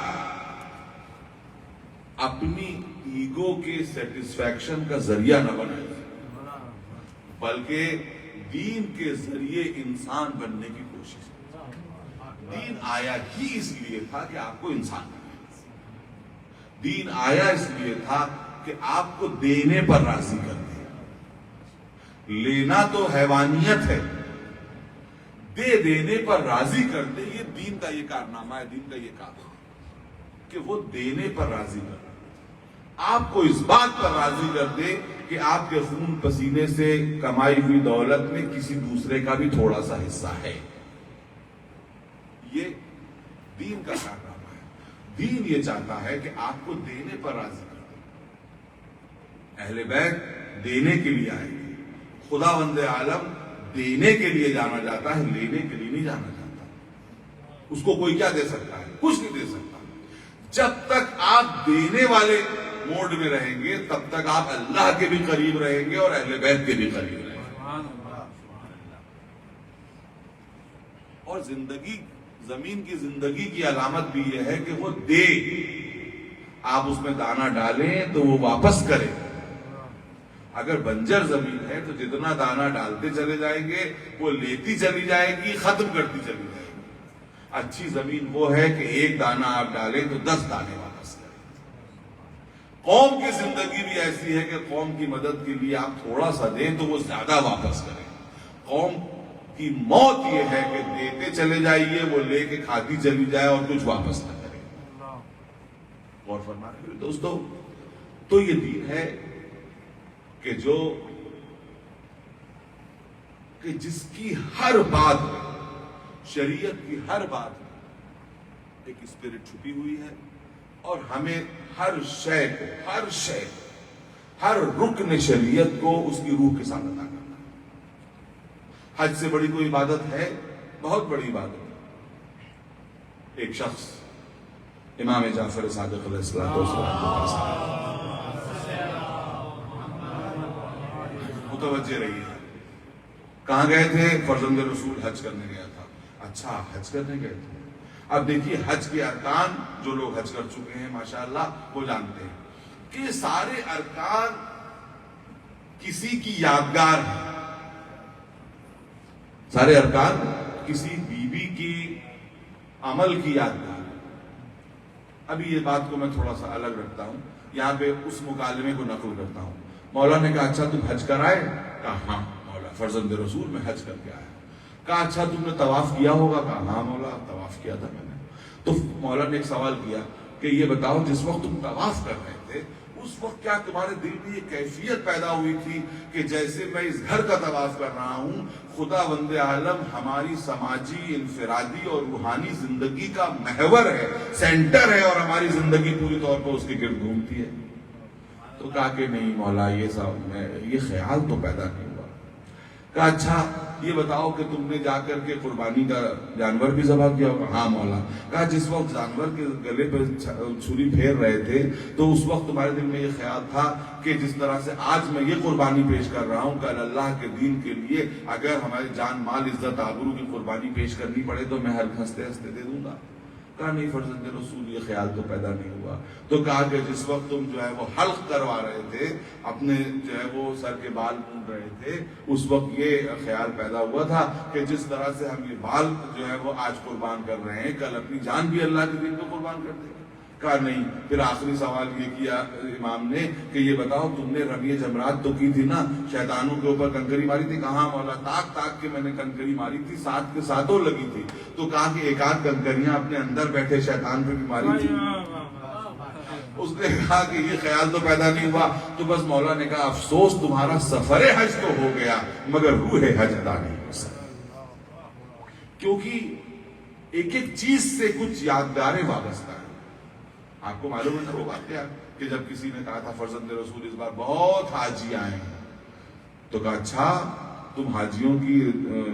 اپنی ایگو کے سیٹسفیکشن کا ذریعہ نہ بنائے، بلکہ دین کے ذریعے انسان بننے کی کوشش۔ دین آیا ہی اس لیے تھا کہ آپ کو انسان بنائے، دین آیا اس لیے تھا کہ آپ کو دینے پر راضی کر دے۔ لینا تو حیوانیت ہے، دے دینے پر راضی کر دے، یہ دین کا یہ کارنامہ ہے، دین کا یہ کام ہے کہ وہ دینے پر راضی کر دے، آپ کو اس بات پر راضی کر دے کہ آپ کے خون پسینے سے کمائی ہوئی دولت میں کسی دوسرے کا بھی تھوڑا سا حصہ ہے۔ یہ دین کا کارنامہ ہے۔ دین یہ چاہتا ہے کہ آپ کو دینے پر راضی کر دے۔ اہل بیت دینے کے لیے آئے گے، خداوند عالم دینے کے لیے جانا جاتا ہے، لینے کے لیے نہیں جانا جاتا۔ اس کو کوئی کیا دے سکتا ہے؟ کچھ نہیں دے سکتا۔ جب تک آپ دینے والے موڈ میں رہیں گے تب تک آپ اللہ کے بھی قریب رہیں گے اور اہل بیت کے بھی قریب رہیں گے۔ اور زندگی، زمین کی زندگی کی علامت بھی یہ ہے کہ وہ دے، آپ اس میں دانہ ڈالیں تو وہ واپس کرے۔ اگر بنجر زمین ہے تو جتنا دانہ ڈالتے چلے جائیں گے وہ لیتی چلی جائے گی، ختم کرتی چلی جائے گی۔ اچھی زمین وہ ہے کہ ایک دانہ آپ ڈالیں تو 10 دانے واپس کریں۔ قوم کی زندگی بھی ایسی ہے کہ قوم کی مدد کے لیے آپ تھوڑا سا دیں تو وہ زیادہ واپس کریں۔ قوم کی موت یہ ہے کہ دیتے چلے جائیے، وہ لے کے کھاتی چلی جائے اور کچھ واپس نہ کرے۔ غور فرمائیں دوستو، تو یہ دین ہے کہ جس کی ہر بات میں، شریعت کی ہر بات میں ایک اسپرٹ چھپی ہوئی ہے، اور ہمیں ہر شے کو، ہر رکن شریعت کو اس کی روح کے ساتھ ادا کرنا ہے۔ حج سے بڑی کوئی عبادت ہے؟ بہت بڑی عبادت ہے۔ ایک شخص امام جعفر صادق علیہ السلام کے پاس آیا، متوجہ رہی ہے، کہاں گئے تھے؟ فرزند رسول حج کرنے گیا تھا۔ اچھا، حج کرنے گئے تھے۔ اب دیکھیے، حج کے ارکان جو لوگ حج کر چکے ہیں ماشاءاللہ وہ جانتے ہیں کہ یہ سارے ارکان کسی کی یادگار ہیں، سارے ارکان کسی بیوی کی عمل کی یادگار ہے۔ ابھی یہ بات کو میں تھوڑا سا الگ رکھتا ہوں، یہاں پہ اس مکالمے کو نقل کرتا ہوں۔ مولا نے کہا اچھا تم حج کر آئے؟ کہا ہاں مولا، فرزند رسول میں حج کر کے آیا۔ کہا اچھا تم نے طواف کیا ہوگا؟ کہا ہاں مولا، طواف کیا تھا میں نے۔ تو مولا نے ایک سوال کیا کہ یہ بتاؤ، جس وقت تم طواف کر رہے تھے اس وقت کیا تمہارے دل میں یہ کیفیت پیدا ہوئی تھی کہ جیسے میں اس گھر کا طواف کر رہا ہوں، خدا بند عالم ہماری سماجی، انفرادی اور روحانی زندگی کا محور ہے، سینٹر ہے، اور ہماری زندگی پوری طور پر اس کے گرد گھومتی ہے؟ تو کہا کہ نہیں مولا، یہ خیال تو پیدا نہیں ہوا۔ کہا اچھا یہ بتاؤ کہ تم نے جا کر کے قربانی کا جانور بھی ذبح کیا ہوگا؟ ہاں مولا۔ کہا جس وقت جانور کے گلے پہ چھری پھیر رہے تھے تو اس وقت تمہارے دل میں یہ خیال تھا کہ جس طرح سے آج میں یہ قربانی پیش کر رہا ہوں، کل اللہ کے دین کے لیے اگر ہماری جان مال عزت آبرو کی قربانی پیش کرنی پڑے تو میں ہر ہنستے ہنستے دے دوں گا؟ کہا نہیں فرزند رسول، یہ خیال تو پیدا نہیں ہوا۔ تو کہا کہ جس وقت تم جو ہے وہ حلق کروا رہے تھے، اپنے جو ہے وہ سر کے بال مونڈ رہے تھے، اس وقت یہ خیال پیدا ہوا تھا کہ جس طرح سے ہم یہ بال جو ہے وہ آج قربان کر رہے ہیں، کل اپنی جان بھی اللہ کے دین کو قربان کر دیں گے؟ کہا نہیں۔ پھر آخری سوال یہ کیا امام نے کہ یہ بتاؤ تم نے رمی جمرات تو کی تھی نا، شیطانوں کے اوپر کنکری ماری تھی؟ کہا مولا، تاک کے میں نے کنکری ماری تھی، ساتھ کے ساتھوں لگی تھی۔ تو کہا کہ ایک آدھ کنکریاں اپنے اندر بیٹھے شیطان پہ بھی ماری تھی؟ اس نے کہا کہ یہ خیال تو پیدا نہیں ہوا۔ تو بس مولا نے کہا افسوس، تمہارا سفر حج تو ہو گیا مگر روح حج ادا نہیں ہو سکا، کیونکہ ایک ایک چیز سے کچھ یادگاریں وابستہ ہیں۔ آپ کو معلوم ہے نا وہ واقعہ کہ جب کسی نے کہا تھا فرزند رسول اس بار بہت حاجی آئے ہیں، تو کہا اچھا تم حاجیوں کی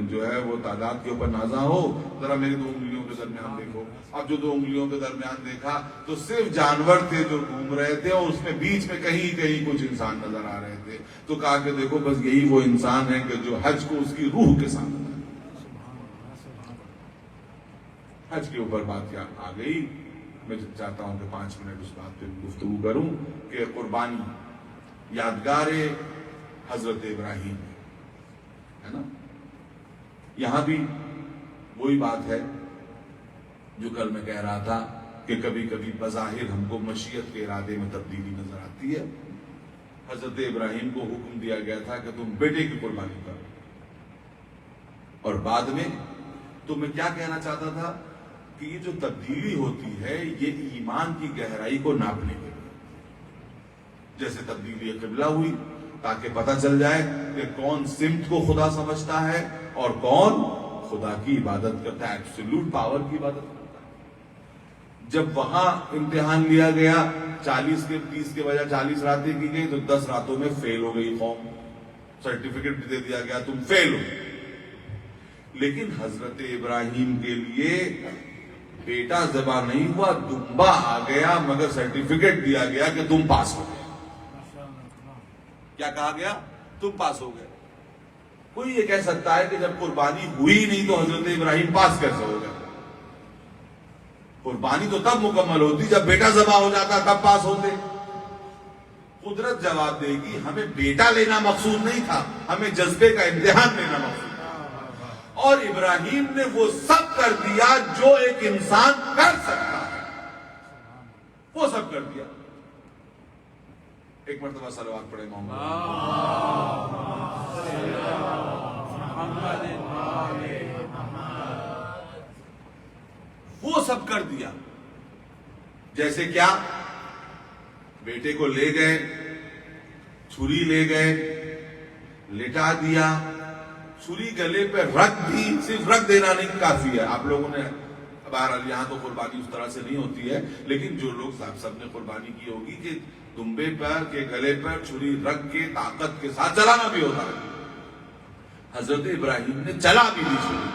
جو ہے وہ تعداد کے اوپر نازا ہو، ذرا میری 2 انگلیوں کے درمیان دیکھو۔ اب جو 2 انگلیوں کے درمیان دیکھا تو صرف جانور تھے جو گھوم رہے تھے، اور اس میں بیچ میں کہیں کہیں کچھ انسان نظر آ رہے تھے۔ تو کہا کہ دیکھو بس یہی وہ انسان ہے کہ جو حج کو اس کی روح کے ساتھ ادا۔ حج کے اوپر بات آ گئی، میں چاہتا ہوں کہ 5 منٹ اس بات پہ گفتگو کروں کہ قربانی یادگار حضرت ابراہیم ہے نا۔ یہاں بھی وہی بات ہے جو کل میں کہہ رہا تھا کہ کبھی کبھی بظاہر ہم کو مشیت کے ارادے میں تبدیلی نظر آتی ہے۔ حضرت ابراہیم کو حکم دیا گیا تھا کہ تم بیٹے کی قربانی کرو، اور بعد میں تو میں کیا کہنا چاہتا تھا کہ یہ جو تبدیلی ہوتی ہے یہ ایمان کی گہرائی کو ناپنے کے لیے، جیسے تبدیلی قبلہ ہوئی تاکہ پتہ چل جائے کہ کون سمت کو خدا سمجھتا ہے اور کون خدا کی عبادت کرتا ہے، ایبسولوٹ پاور کی عبادت کرتا ہے۔ جب وہاں امتحان لیا گیا، 30 کے بجائے 40 راتیں کی گئی تو 10 راتوں میں فیل ہو گئی قوم، سرٹیفکیٹ بھی دے دیا گیا تم فیل ہو۔ لیکن حضرت ابراہیم کے لیے بیٹا ذبح نہیں ہوا، دمبا آ گیا، مگر سرٹیفکیٹ دیا گیا کہ تم پاس ہو گئے۔ کیا کہا گیا؟ تم پاس ہو گئے۔ کوئی یہ کہہ سکتا ہے کہ جب قربانی ہوئی نہیں تو حضرت ابراہیم پاس کیسے ہو گئے؟ قربانی تو تب مکمل ہوتی جب بیٹا ذبح ہو جاتا، تب پاس ہوتے۔ قدرت جواب دے گی ہمیں بیٹا لینا مقصود نہیں تھا، ہمیں جذبے کا امتحان لینا مقصود تھا، اور ابراہیم نے وہ سب کر دیا جو ایک انسان کر سکتا ہے، وہ سب کر دیا۔ ایک مرتبہ صلوات پڑھے محمد۔ وہ سب کر دیا، جیسے کیا؟ بیٹے کو لے گئے، چھری لے گئے، لٹا دیا، چھری گلے پہ رکھ دی، صرف رکھ دینا نہیں کافی ہے۔ آپ لوگوں نے اب بہرحال یہاں تو قربانی اس طرح سے نہیں ہوتی ہے، لیکن جو لوگ سب نے قربانی کی ہوگی کہ دمبے پر کے گلے پر چھری رکھ کے طاقت کے ساتھ چلانا بھی ہوتا ہے. حضرت ابراہیم نے چلا بھی دی چھری.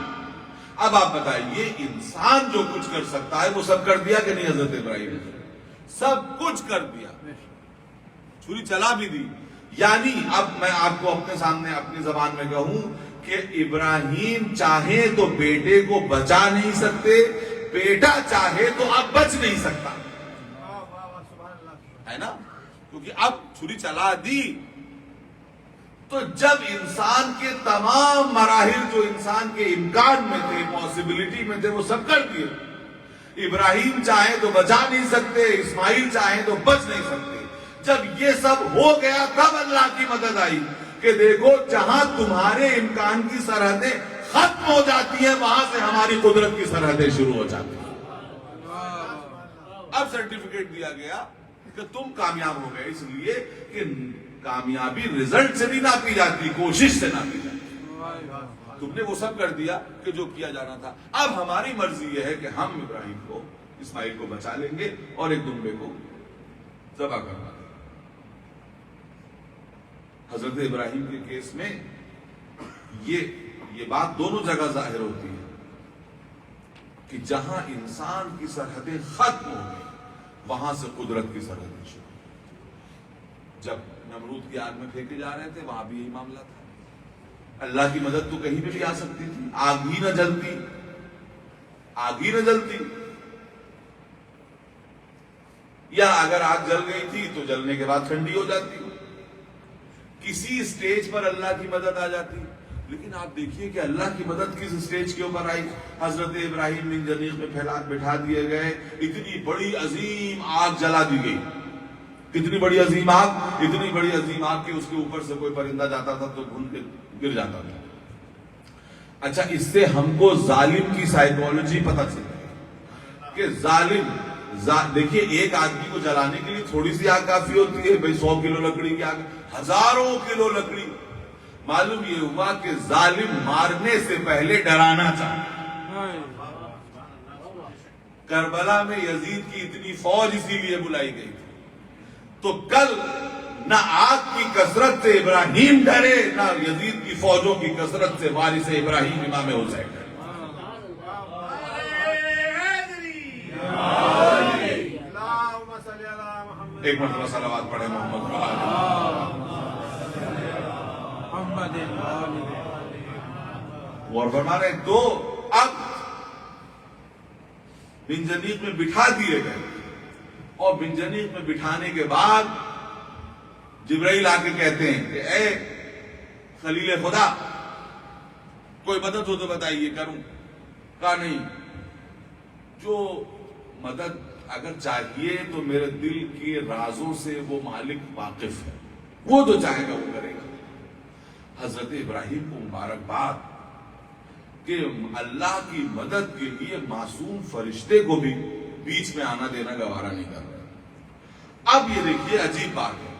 اب آپ بتائیے انسان جو کچھ کر سکتا ہے وہ سب کر دیا کہ نہیں؟ حضرت ابراہیم نے سب کچھ کر دیا، چھری چلا بھی دی. یعنی اب میں آپ کو اپنے سامنے اپنی زبان میں کہوں کہ ابراہیم چاہے تو بیٹے کو بچا نہیں سکتے، بیٹا چاہے تو اب بچ نہیں سکتا ہے نا، کیونکہ اب چھری چلا دی. تو جب انسان کے تمام مراحل جو انسان کے امکان میں تھے، پاسبلٹی میں تھے، وہ سب کر دیے. ابراہیم چاہے تو بچا نہیں سکتے، اسماعیل چاہے تو بچ نہیں سکتے. جب یہ سب ہو گیا تب اللہ کی مدد آئی کہ دیکھو جہاں تمہارے امکان کی سرحدیں ختم ہو جاتی ہیں وہاں سے ہماری قدرت کی سرحدیں شروع ہو جاتی ہیں. اب سرٹیفکیٹ دیا گیا کہ تم کامیاب ہو گئے، اس لیے کہ کامیابی رزلٹ سے نہیں ناپی جاتی، کوشش سے ناپی جاتی. تم نے وہ سب کر دیا کہ جو کیا جانا تھا. اب ہماری مرضی یہ ہے کہ ہم ابراہیم کو، اسماعیل کو بچا لیں گے اور ایک دمبے کو ذبح کروا دیں. حضرت ابراہیم کے کیس میں یہ بات دونوں جگہ ظاہر ہوتی ہے کہ جہاں انسان کی سرحدیں ختم ہو گئی وہاں سے قدرت کی سرحدیں شروع. جب نمرود کی آگ میں پھینکے جا رہے تھے وہاں بھی یہی معاملہ تھا. اللہ کی مدد تو کہیں پہ بھی آ سکتی تھی، آگ ہی نہ جلتی، آگ ہی نہ جلتی. یا اگر آگ جل گئی تھی تو جلنے کے بعد ٹھنڈی ہو جاتی، کسی سٹیج پر اللہ کی مدد آ جاتی. لیکن آپ دیکھیے کہ اللہ کی مدد کس سٹیج کے اوپر آئی. حضرت ابراہیم منجنیق میں بٹھا دیے گئے، اتنی بڑی عظیم آگ جلا دی گئی. کتنی بڑی عظیم آگ، اتنی بڑی عظیم آگ کہ اس کے اوپر سے کوئی پرندہ جاتا تھا تو بھون کے گر جاتا تھا. اچھا، اس سے ہم کو ظالم کی سائیکالوجی پتہ چلتی کہ ظالم دیکھیے ایک آدمی کو جلانے کے لیے تھوڑی سی آگ کافی ہوتی ہے. بھئی 100 کلو لکڑی کی آگ، ہزاروں کلو لکڑی. معلوم یہ ہوا کہ ظالم مارنے سے پہلے ڈرانا چاہتا. کربلا میں یزید کی اتنی فوج اسی لیے بلائی گئی تھی. تو کل نہ آگ کی کثرت سے ابراہیم ڈرے، نہ یزید کی فوجوں کی کثرت سے وارث ابراہیم امام حسین ڈرے. ایک مرتبہ صلوات پڑھے محمد غور فرما رہے. تو اب منجنیق میں بٹھا دیے گئے اور منجنیق میں بٹھانے کے بعد جبرائیل آ کے کہتے ہیں کہ اے خلیل خدا کوئی مدد ہو تو بتائیے کروں. کہا نہیں، جو مدد اگر چاہیے تو میرے دل کے رازوں سے وہ مالک واقف ہے، وہ جو چاہے گا وہ کرے گا. حضرت ابراہیم کو مبارکباد کہ اللہ کی مدد کے لیے معصوم فرشتے کو بھی بیچ میں آنا دینا گوارا نہیں کر رہے. اب یہ دیکھیے عجیب بات ہے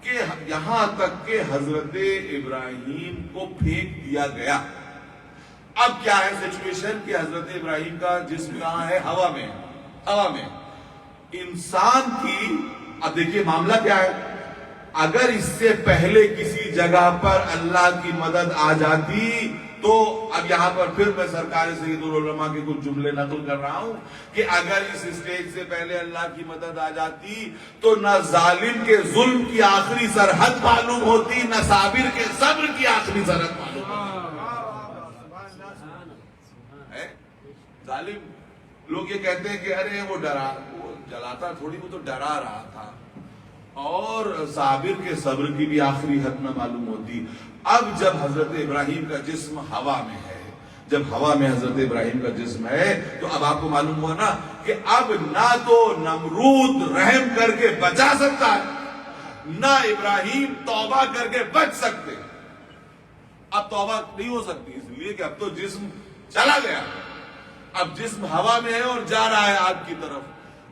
کہ یہاں تک کہ حضرت ابراہیم کو پھینک دیا گیا. اب کیا ہے سچویشن کہ حضرت ابراہیم کا جسم کہاں ہے؟ ہوا میں. ہوا میں انسان کی. اب دیکھیے معاملہ کیا ہے، اگر اس سے پہلے کسی جگہ پر اللہ کی مدد آ جاتی تو اب یہاں پر پھر میں سرکار سید العلماء کے کچھ جملے نقل کر رہا ہوں کہ اگر اس سٹیج سے پہلے اللہ کی مدد آ جاتی تو نہ ظالم کے ظلم کی آخری سرحد معلوم ہوتی، نہ صابر کے صبر کی آخری سرحد معلوم ہوتی. ظالم لوگ یہ کہتے ہیں کہ ارے وہ جلاتا تھوڑی، وہ تو ڈرا رہا تھا، اور صابر کے صبر کی بھی آخری حد نہ معلوم ہوتی. اب جب حضرت ابراہیم کا جسم ہوا میں ہے، جب ہوا میں حضرت ابراہیم کا جسم ہے تو اب آپ کو معلوم ہوا نا کہ اب نہ تو نمرود رحم کر کے بچا سکتا ہے، نہ ابراہیم توبہ کر کے بچ سکتے. اب توبہ نہیں ہو سکتی اس لیے کہ اب تو جسم چلا گیا. اب جسم ہوا میں ہے اور جا رہا ہے آگ کی طرف،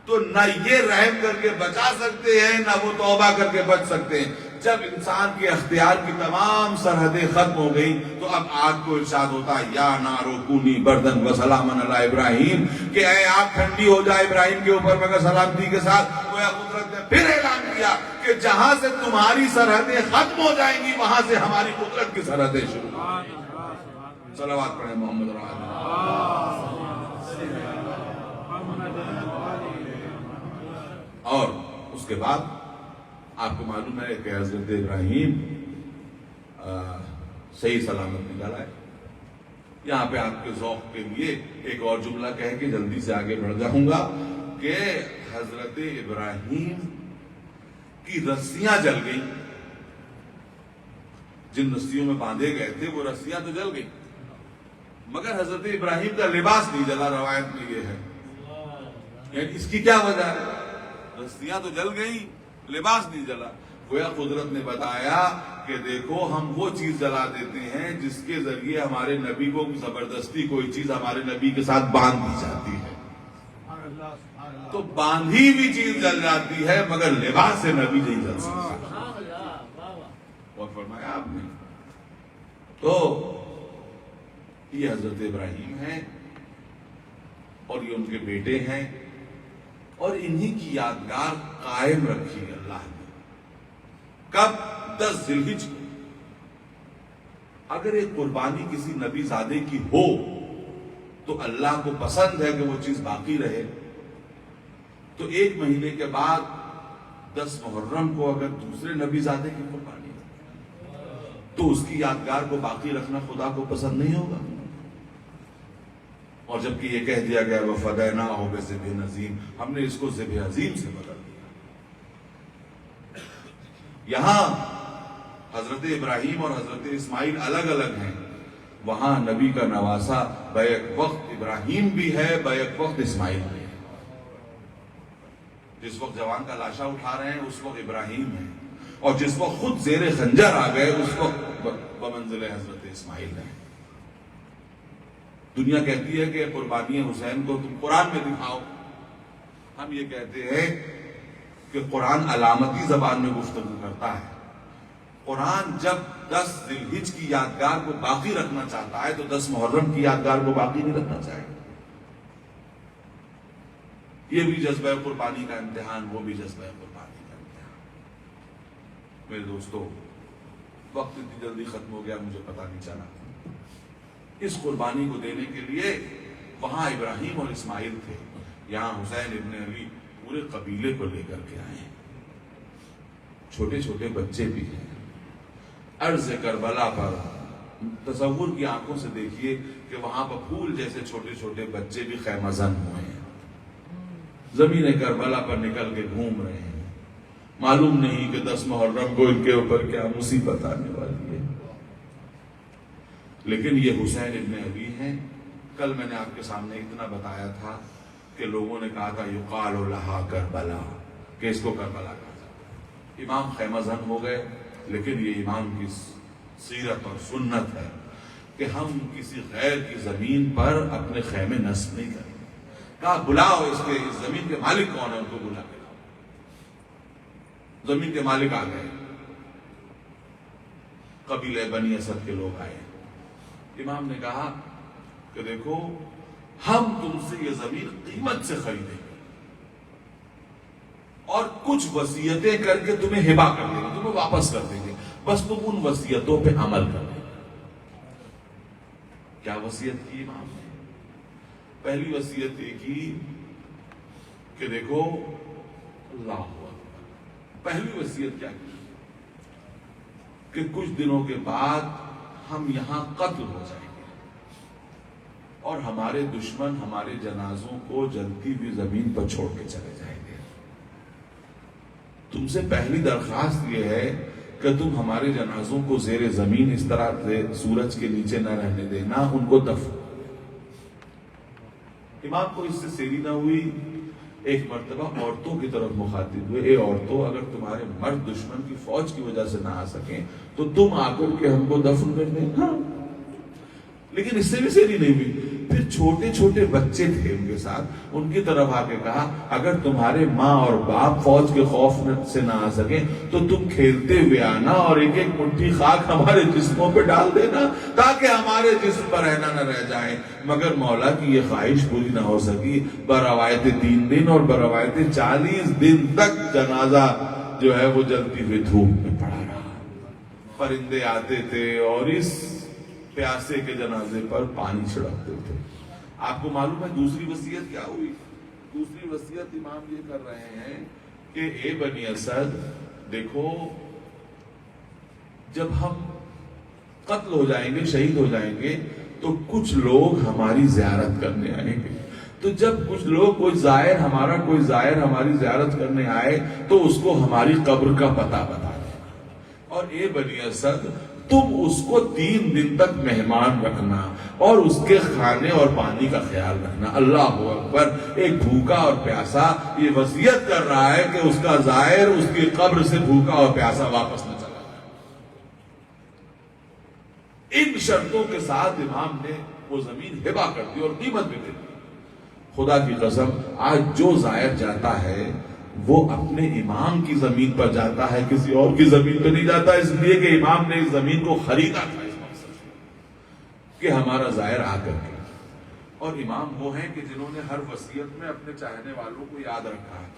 تو نہ یہ رحم کر کے بچا سکتے ہیں نہ وہ توبہ کر کے بچ سکتے ہیں. جب انسان کے اختیار کی تمام سرحدیں ختم ہو گئی تو اب آگ کو ارشاد ہوتا ہے یا نارو کونی بردن و سلامن علی ابراہیم، کہ اے آگ ٹھنڈی ہو جائے ابراہیم کے اوپر مگر سلامتی کے ساتھ۔ گویا قدرت نے پھر اعلان کیا کہ جہاں سے تمہاری سرحدیں ختم ہو جائیں گی وہاں سے ہماری قدرت کی سرحدیں شروع ہوں گی۔ صلوات پڑھیں محمد رسول اور اس کے بعد آپ کو معلوم ہے کہ حضرت ابراہیم صحیح سلامت نکل آئے۔ یہاں پہ آپ کے ذوق کے لیے ایک اور جملہ کہہ کے جلدی سے آگے بڑھ جاؤں گا کہ حضرت ابراہیم کی رسیاں جل گئیں، جن رسیوں میں باندھے گئے تھے وہ رسیاں تو جل گئیں، مگر حضرت ابراہیم کا لباس نہیں جلا۔ روایت میں یہ ہے، یعنی اس کی کیا وجہ ہے؟ رسیاں تو جل گئیں، لباس نہیں جلا۔ گویا قدرت نے بتایا کہ دیکھو ہم وہ چیز جلا دیتے ہیں جس کے ذریعے ہمارے نبی کو زبردستی کوئی چیز ہمارے نبی کے ساتھ باندھ دی جاتی ہے، تو باندھی ہوئی چیز جل جاتی ہے مگر لباس سے نبی نہیں جل سکتا۔ اور فرمایا آپ نے تو یہ حضرت ابراہیم ہیں اور یہ ان کے بیٹے ہیں، اور انہی کی یادگار قائم رکھی اللہ نے۔ کب؟ 10 ذی الحجہ کو۔ اگر ایک قربانی کسی نبی زادے کی ہو تو اللہ کو پسند ہے کہ وہ چیز باقی رہے، تو 1 مہینے کے بعد 10 محرم کو اگر دوسرے نبی زادے کی قربانی ہو تو اس کی یادگار کو باقی رکھنا خدا کو پسند نہیں ہوگا۔ اور جبکہ یہ کہہ دیا گیا وَفَدَيْنَاهُ بِذِبْحٍ عَظِيمٍ، ہم نے اس کو ذبح عظیم سے بدل دیا۔ یہاں حضرت ابراہیم اور حضرت اسماعیل الگ الگ ہیں، وہاں نبی کا نواسا بیک وقت ابراہیم بھی ہے، بیک وقت اسماعیل بھی ہے۔ جس وقت جوان کا لاشا اٹھا رہے ہیں اس وقت ابراہیم ہے، اور جس وقت خود زیر خنجر آ گئے اس وقت بمنزل حضرت اسماعیل ہے۔ دنیا کہتی ہے کہ قربانی حسین کو تم قرآن میں دکھاؤ، ہم یہ کہتے ہیں کہ قرآن علامتی زبان میں گفتگو کرتا ہے۔ قرآن جب 10 ذی الحجہ کی یادگار کو باقی رکھنا چاہتا ہے تو 10 محرم کی یادگار کو باقی نہیں رکھنا چاہے۔ یہ بھی جذبہ قربانی کا امتحان، وہ بھی جذبہ قربانی کا امتحان۔ میرے دوستو، وقت اتنی جلدی ختم ہو گیا مجھے پتہ نہیں چلا۔ اس قربانی کو دینے کے لیے وہاں ابراہیم اور اسماعیل تھے، یہاں حسین ابن علی پورے قبیلے کو لے کر کے آئے ہیں، چھوٹے چھوٹے بچے بھی ہیں۔ عرض کربلا پر تصور کی آنکھوں سے دیکھیے کہ وہاں پر پھول جیسے چھوٹے چھوٹے بچے بھی خیمہ زن ہوئے ہیں، زمین کربلا پر نکل کے گھوم رہے ہیں۔ معلوم نہیں کہ 10 محرم کو ان کے اوپر کیا مصیبت آنے والی ہے، لیکن یہ حسین ابن علی ہیں۔ کل میں نے آپ کے سامنے اتنا بتایا تھا کہ لوگوں نے کہا تھا یقال لہا کربلا، کہ اس کو کربلا کہا جاتا ہے۔ امام خیمہ زن ہو گئے، لیکن یہ امام کی سیرت اور سنت ہے کہ ہم کسی غیر کی زمین پر اپنے خیمے نصب نہیں کریں۔ کہا بلاؤ اس زمین کے مالک کون ہے، ان کو بلا کے لاؤ۔ زمین کے مالک آ گئے، قبیلہ بنی اسد کے لوگ آئے۔ امام نے کہا کہ دیکھو ہم تم سے یہ زمین قیمت سے خریدیں گے اور کچھ وصیتیں کر کے تمہیں ہبا کر دیں گے، تمہیں واپس کر دیں گے، بس تم ان وصیتوں پہ عمل کر دیں گے۔ کیا وصیت کی امام نے؟ پہلی وصیت یہ کی کہ دیکھو اللہ اکبر، پہلی وصیت کیا کی کہ کچھ دنوں کے بعد ہم یہاں قتل ہو جائیں گے اور ہمارے دشمن ہمارے جنازوں کو جلتی ہوئی زمین پر چھوڑ کے چلے جائیں گے۔ تم سے پہلی درخواست یہ ہے کہ تم ہمارے جنازوں کو زیر زمین اس طرح سے سورج کے نیچے نہ رہنے دینا، ان کو دفن۔ امام کو اس سے سیری نہ ہوئی، ایک مرتبہ عورتوں کی طرف مخاطب ہوئے، اے عورتوں، اگر تمہارے مرد دشمن کی فوج کی وجہ سے نہ آ سکیں تو تم آ کر کے ہم کو دفن کر دیں۔ ہاں، لیکن اس سے بھی سیری نہیں ہوئی، پھر چھوٹے چھوٹے بچے تھے ان کے ساتھ، ان کی طرف آ کے کہا اگر تمہارے ماں اور باپ فوج کے خوف سے نہ آ سکیں تو تم کھیلتے ہوئے آنا اور ایک ایک مٹھی خاک ہمارے جسموں پہ ڈال دینا تاکہ ہمارے جسم پر رہنا نہ رہ جائے۔ مگر مولا کی یہ خواہش پوری نہ ہو سکی، بروایت 3 دن اور بروایت 40 دن تک جنازہ جو ہے وہ جلتی ہوئی دھوپ میں پڑا رہا۔ پرندے آتے تھے اور اس پیاسے کے جنازے پر پانی چھڑکتے تھے۔ آپ کو معلوم ہے دوسری وصیت کیا ہوئی؟ دوسری وصیت امام یہ کر رہے ہیں کہ اے بنی اسد، دیکھو جب ہم قتل ہو جائیں گے، شہید ہو جائیں گے تو کچھ لوگ ہماری زیارت کرنے آئیں گے، تو جب کچھ لوگ کوئی زائر ہماری زیارت کرنے آئے تو اس کو ہماری قبر کا پتہ بتا دینا، اور اے بنی اسد تم اس کو 3 دن تک مہمان رکھنا اور اس کے کھانے اور پانی کا خیال رکھنا۔ اللہ اکبر! ایک بھوکا اور پیاسا یہ وصیت کر رہا ہے کہ اس کا زائر اس کی قبر سے بھوکا اور پیاسا واپس نہ چلا جائے۔ ان شرطوں کے ساتھ امام نے وہ زمین ہبہ کر دی اور قیمت بھی دے دی۔ خدا کی قسم آج جو زائر جاتا ہے وہ اپنے امام کی زمین پر جاتا ہے، کسی اور کی زمین پہ نہیں جاتا، اس لیے کہ امام نے اس زمین کو خریدا تھا اس مقصد سے کہ ہمارا زائر آ کر کے۔ اور امام وہ ہیں کہ جنہوں نے ہر وصیت میں اپنے چاہنے والوں کو یاد رکھا ہے،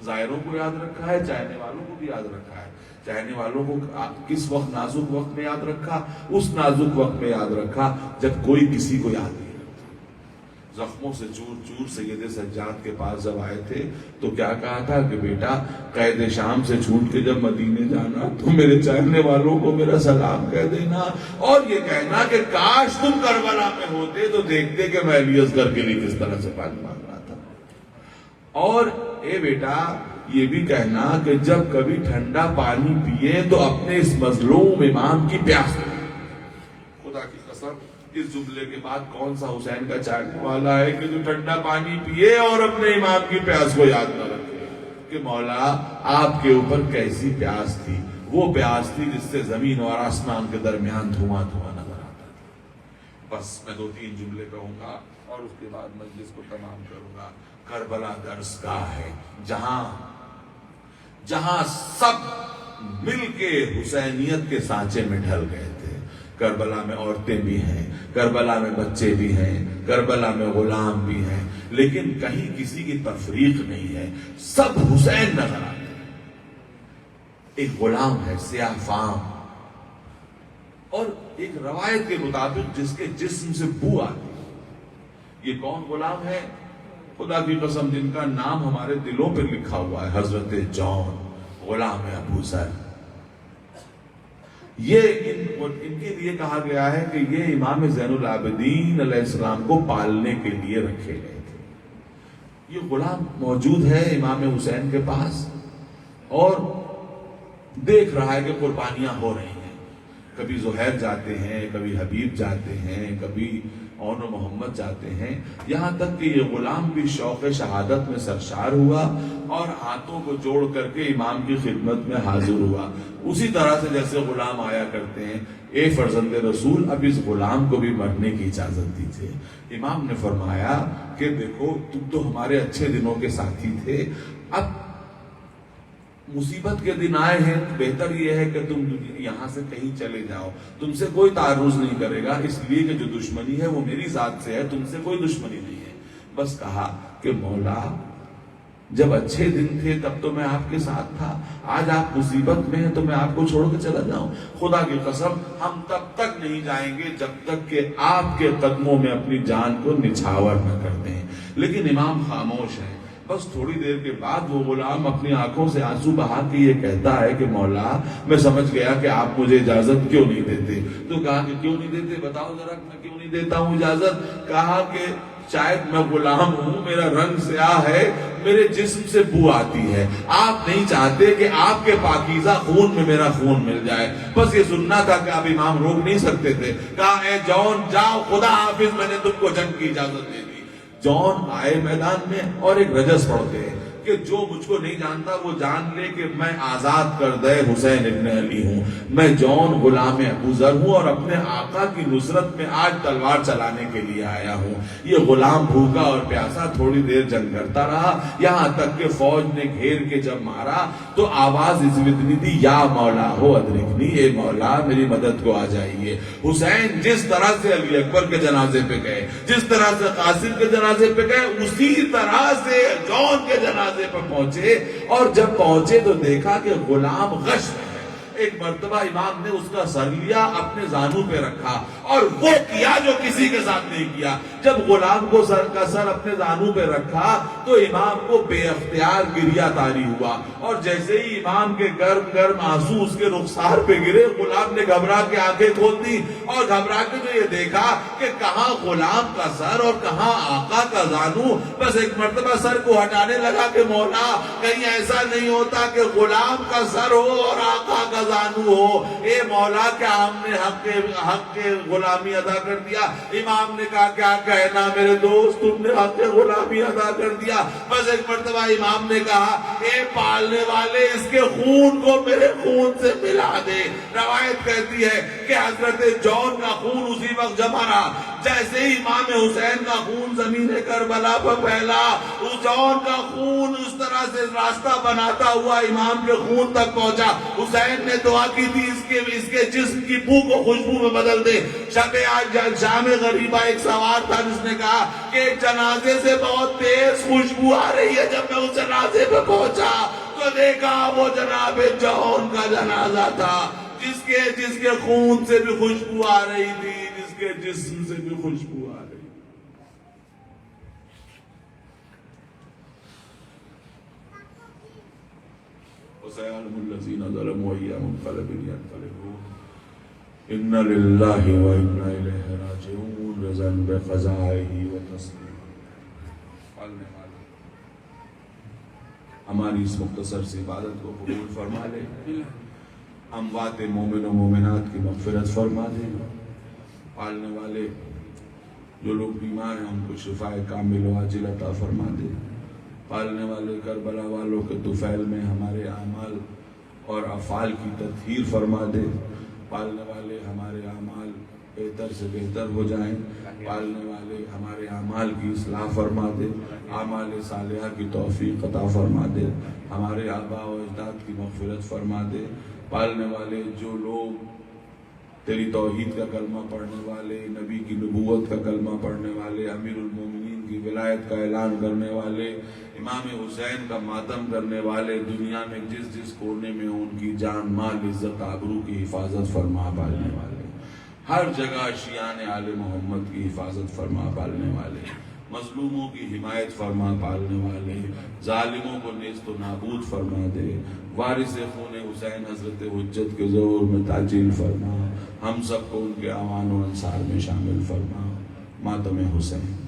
زائروں کو یاد رکھا ہے، چاہنے والوں کو بھی یاد رکھا ہے۔ چاہنے والوں کو کس وقت؟ نازک وقت میں یاد رکھا، اس نازک وقت میں یاد رکھا جب کوئی کسی کو یاد نہیں۔ زخموں سے چور چور سید سجاد کے پاس جب آئے تھے تو کیا کہا تھا کہ بیٹا قید شام سے چھوٹ کے جب مدینے جانا تو میرے چاہنے والوں کو میرا سلام کہہ دینا، اور یہ کہنا کہ کاش تم کربلا میں ہوتے تو دیکھتے کہ میں علی اصغر کے لیے کس طرح سے پانی مانگ رہا تھا، اور اے بیٹا یہ بھی کہنا کہ جب کبھی ٹھنڈا پانی پیے تو اپنے اس مظلوم امام کی پیاس لگے۔ خدا کی قسم اس جملے کے بعد کون سا حسین کا چاہنے والا ہے کہ جو ٹھنڈا پانی پیے اور اپنے امام کی پیاس کو یاد نہ رکھے کہ مولا آپ کے اوپر کیسی پیاس تھی؟ وہ پیاس تھی جس سے زمین اور آسمان کے درمیان دھواں دھواں نظر آتا تھا۔ بس میں 2-3 جملے کہوں گا اور اس کے بعد مجلس کو تمام کروں گا۔ کربلا درس گاہ ہے جہاں سب مل کے حسینیت کے سانچے میں ڈھل گئے تھے۔ کربلا میں عورتیں بھی ہیں، کربلا میں بچے بھی ہیں، کربلا میں غلام بھی ہیں، لیکن کہیں کسی کی تفریق نہیں ہے، سب حسین نظر آتے ہیں۔ ایک غلام ہے سیاہ فام، اور ایک روایت کے مطابق جس کے جسم سے بو آتی ہے۔ یہ کون غلام ہے؟ خدا کی قسم جن کا نام ہمارے دلوں پر لکھا ہوا ہے، حضرت جون غلام ابو ذر۔ یہ ان کے لیے کہا گیا ہے کہ یہ امام زین العابدین علیہ السلام کو پالنے کے لیے رکھے گئے تھے۔ یہ غلام موجود ہے امام حسین کے پاس اور دیکھ رہا ہے کہ قربانیاں ہو رہی ہیں، کبھی زہیر جاتے ہیں، کبھی حبیب جاتے ہیں، کبھی اون و محمد جاتے ہیں، یہاں تک کہ یہ غلام بھی شوق شہادت میں سرشار ہوا اور ہاتھوں کو جوڑ کر کے امام کی خدمت میں حاضر ہوا، اسی طرح سے جیسے غلام آیا کرتے ہیں۔ اے فرزند رسول، اب اس غلام کو بھی مرنے کی اجازت دیجیے۔ امام نے فرمایا کہ دیکھو تم تو ہمارے اچھے دنوں کے ساتھی تھے، اب مصیبت کے دن آئے ہیں، بہتر یہ ہے کہ تم یہاں سے کہیں چلے جاؤ، تم سے کوئی تعرض نہیں کرے گا، اس لیے کہ جو دشمنی ہے وہ میری ذات سے ہے، تم سے کوئی دشمنی نہیں ہے۔ بس کہا کہ مولا جب اچھے دن تھے تب تو میں آپ کے ساتھ تھا، آج آپ مصیبت میں ہیں تو میں آپ کو چھوڑ کے چلا جاؤں؟ خدا کی قسم ہم تب تک نہیں جائیں گے جب تک کہ آپ کے قدموں میں اپنی جان کو نچھاور نہ کر دیں۔ لیکن امام خاموش ہے۔ بس تھوڑی دیر کے بعد وہ غلام اپنی آنکھوں سے آنسو بہا کے یہ کہتا ہے کہ مولا میں سمجھ گیا کہ آپ مجھے اجازت کیوں نہیں دیتے۔ تو کہا کہ کیوں نہیں دیتے؟ بتاؤ ذرا، میں کیوں نہیں دیتا ہوں اجازت؟ کہا کہ شاید میں غلام ہوں، میرا رنگ سیاہ ہے، میرے جسم سے بو آتی ہے، آپ نہیں چاہتے کہ آپ کے پاکیزہ خون میں میرا خون مل جائے۔ بس یہ سننا تھا کہ اب امام روک نہیں سکتے تھے۔ کہا اے جون جاؤ، خدا حافظ، میں نے تم کو جنگ کی اجازت دے دی۔ جون آئے میدان میں اور ایک رجس پڑھتے ہیں کہ کہ جو مجھ کو نہیں جانتا وہ جان لے کہ میں آزاد کردہ حسین ابن علی ہوں، میں جون غلام ابو ذر ہوں اور اپنے آقا کی نصرت میں آج تلوار چلانے کے لیے آیا ہوں۔ یہ غلام بھوکا اور پیاسا تھوڑی دیر جنگ کرتا رہا، یہاں تک کہ فوج نے گھیر کے جب مارا تو آواز اس اتنی تھی، یا مولا ہو ادرکنی، اے مولا میری مدد کو آ جائیے۔ حسین جس طرح سے علی اکبر کے جنازے پہ گئے، جس طرح سے قاسم کے جنازے پہ گئے، اسی طرح سے جون کے جنازے پہ پہنچے، اور جب پہنچے تو دیکھا کہ غلام غش میں ہے۔ ایک مرتبہ امام نے اس کا سر لیا، اپنے زانو پہ رکھا، اور وہ کیا جو کسی کے ساتھ نہیں کیا۔ جب غلام کو سر اپنے زانو پہ رکھا تو امام کو بے اختیار گریہ طاری ہوا، اور جیسے ہی امام کے گرم گرم آنسو اس کے رخسار پہ گرے، غلام نے گھبرا کے آنکھیں کھول دی، اور گھبرا کے تو یہ دیکھا کہ کہاں غلام کا سر اور کہاں آقا کا زانو۔ بس ایک مرتبہ سر کو ہٹانے لگا کہ مولا کہیں ایسا نہیں ہوتا کہ غلام کا سر ہو اور آقا کا زانو ہو، اے مولا کیا ہم نے حق کے غلامی ادا کر دیا؟ امام نے کہا کیا کہنا میرے دوست، تم نے حق کے غلامی ادا کر دیا۔ بس ایک مرتبہ امام نے کہا، اے پالنے والے اس کے خون کو میرے خون سے ملا دے۔ روایت کہتی ہے کہ حضرت جون کا خون اسی وقت جمع رہا، جیسے ہی امام حسین کا خون زمین کربلا پر پھیلا، اس جون کا خون اس طرح سے راستہ بناتا ہوا امام کے خون تک پہنچا۔ حسین نے دعا کی تھی اس کے جسم کی بو کو خوشبو میں بدل دے۔ شب آج شام غریبہ ایک سوار تھا جس نے کہا کہ ایک جنازے سے بہت تیز خوشبو آ رہی ہے۔ جب میں اس جنازے پہ پہنچا تو دیکھا وہ جناب جون کا جنازہ تھا، جس کے خون سے بھی خوشبو آ رہی تھی، جس کے جسم سے بھی خوشبو آ رہی تھی۔ وَسَيَعْلَمُ الَّذِينَ ظَلَمُوا أَيَّ مُنقَلَبٍ يَنقَلِبُونَ إِنَّ لِلَّهِ وَإِنَّا إِلَيْهِ رَاجِعُونَ رِضًا بِقَضَائِهِ وَتَسْلِيمًا۔ پالنے والے ہماری اس مختصر سی عبادت کو قبول فرما لے، اموات مومن و مومنات کی مغفرت فرما دے۔ پالنے والے جو لوگ بیمار ہیں ان کو شفاء کامل و عاجل عطا فرما دے۔ پالنے والے کربلا والوں کے طفیل میں ہمارے اعمال اور افعال کی تطہیر فرما دے۔ پالنے والے ہمارے اعمال بہتر سے بہتر ہو جائیں۔ پالنے والے ہمارے اعمال کی اصلاح فرما دے، اعمال صالحہ کی توفیق عطا فرما دے، ہمارے آباء و اجداد کی مغفرت فرما دے۔ پالنے والے جو لوگ تیری توحید کا کلمہ پڑھنے والے، نبی کی نبوت کا کلمہ پڑھنے والے، امیر المومنین کی ولایت کا اعلان کرنے والے، امام حسین کا ماتم کرنے والے، دنیا میں جس جس کونے میں ان کی جان مال عزت آبرو کی حفاظت فرما پالنے والے، ہر جگہ شیعان آل محمد کی حفاظت فرما پالنے والے، مظلوموں کی حمایت فرما پالنے والے، ظالموں کو نیست و نابود فرما دے۔ وارث خون حسین حضرت حجت کے ظہور میں تعجیل فرما، ہم سب کو ان کے اعوان و انصار میں شامل فرما۔ ماتم حسین۔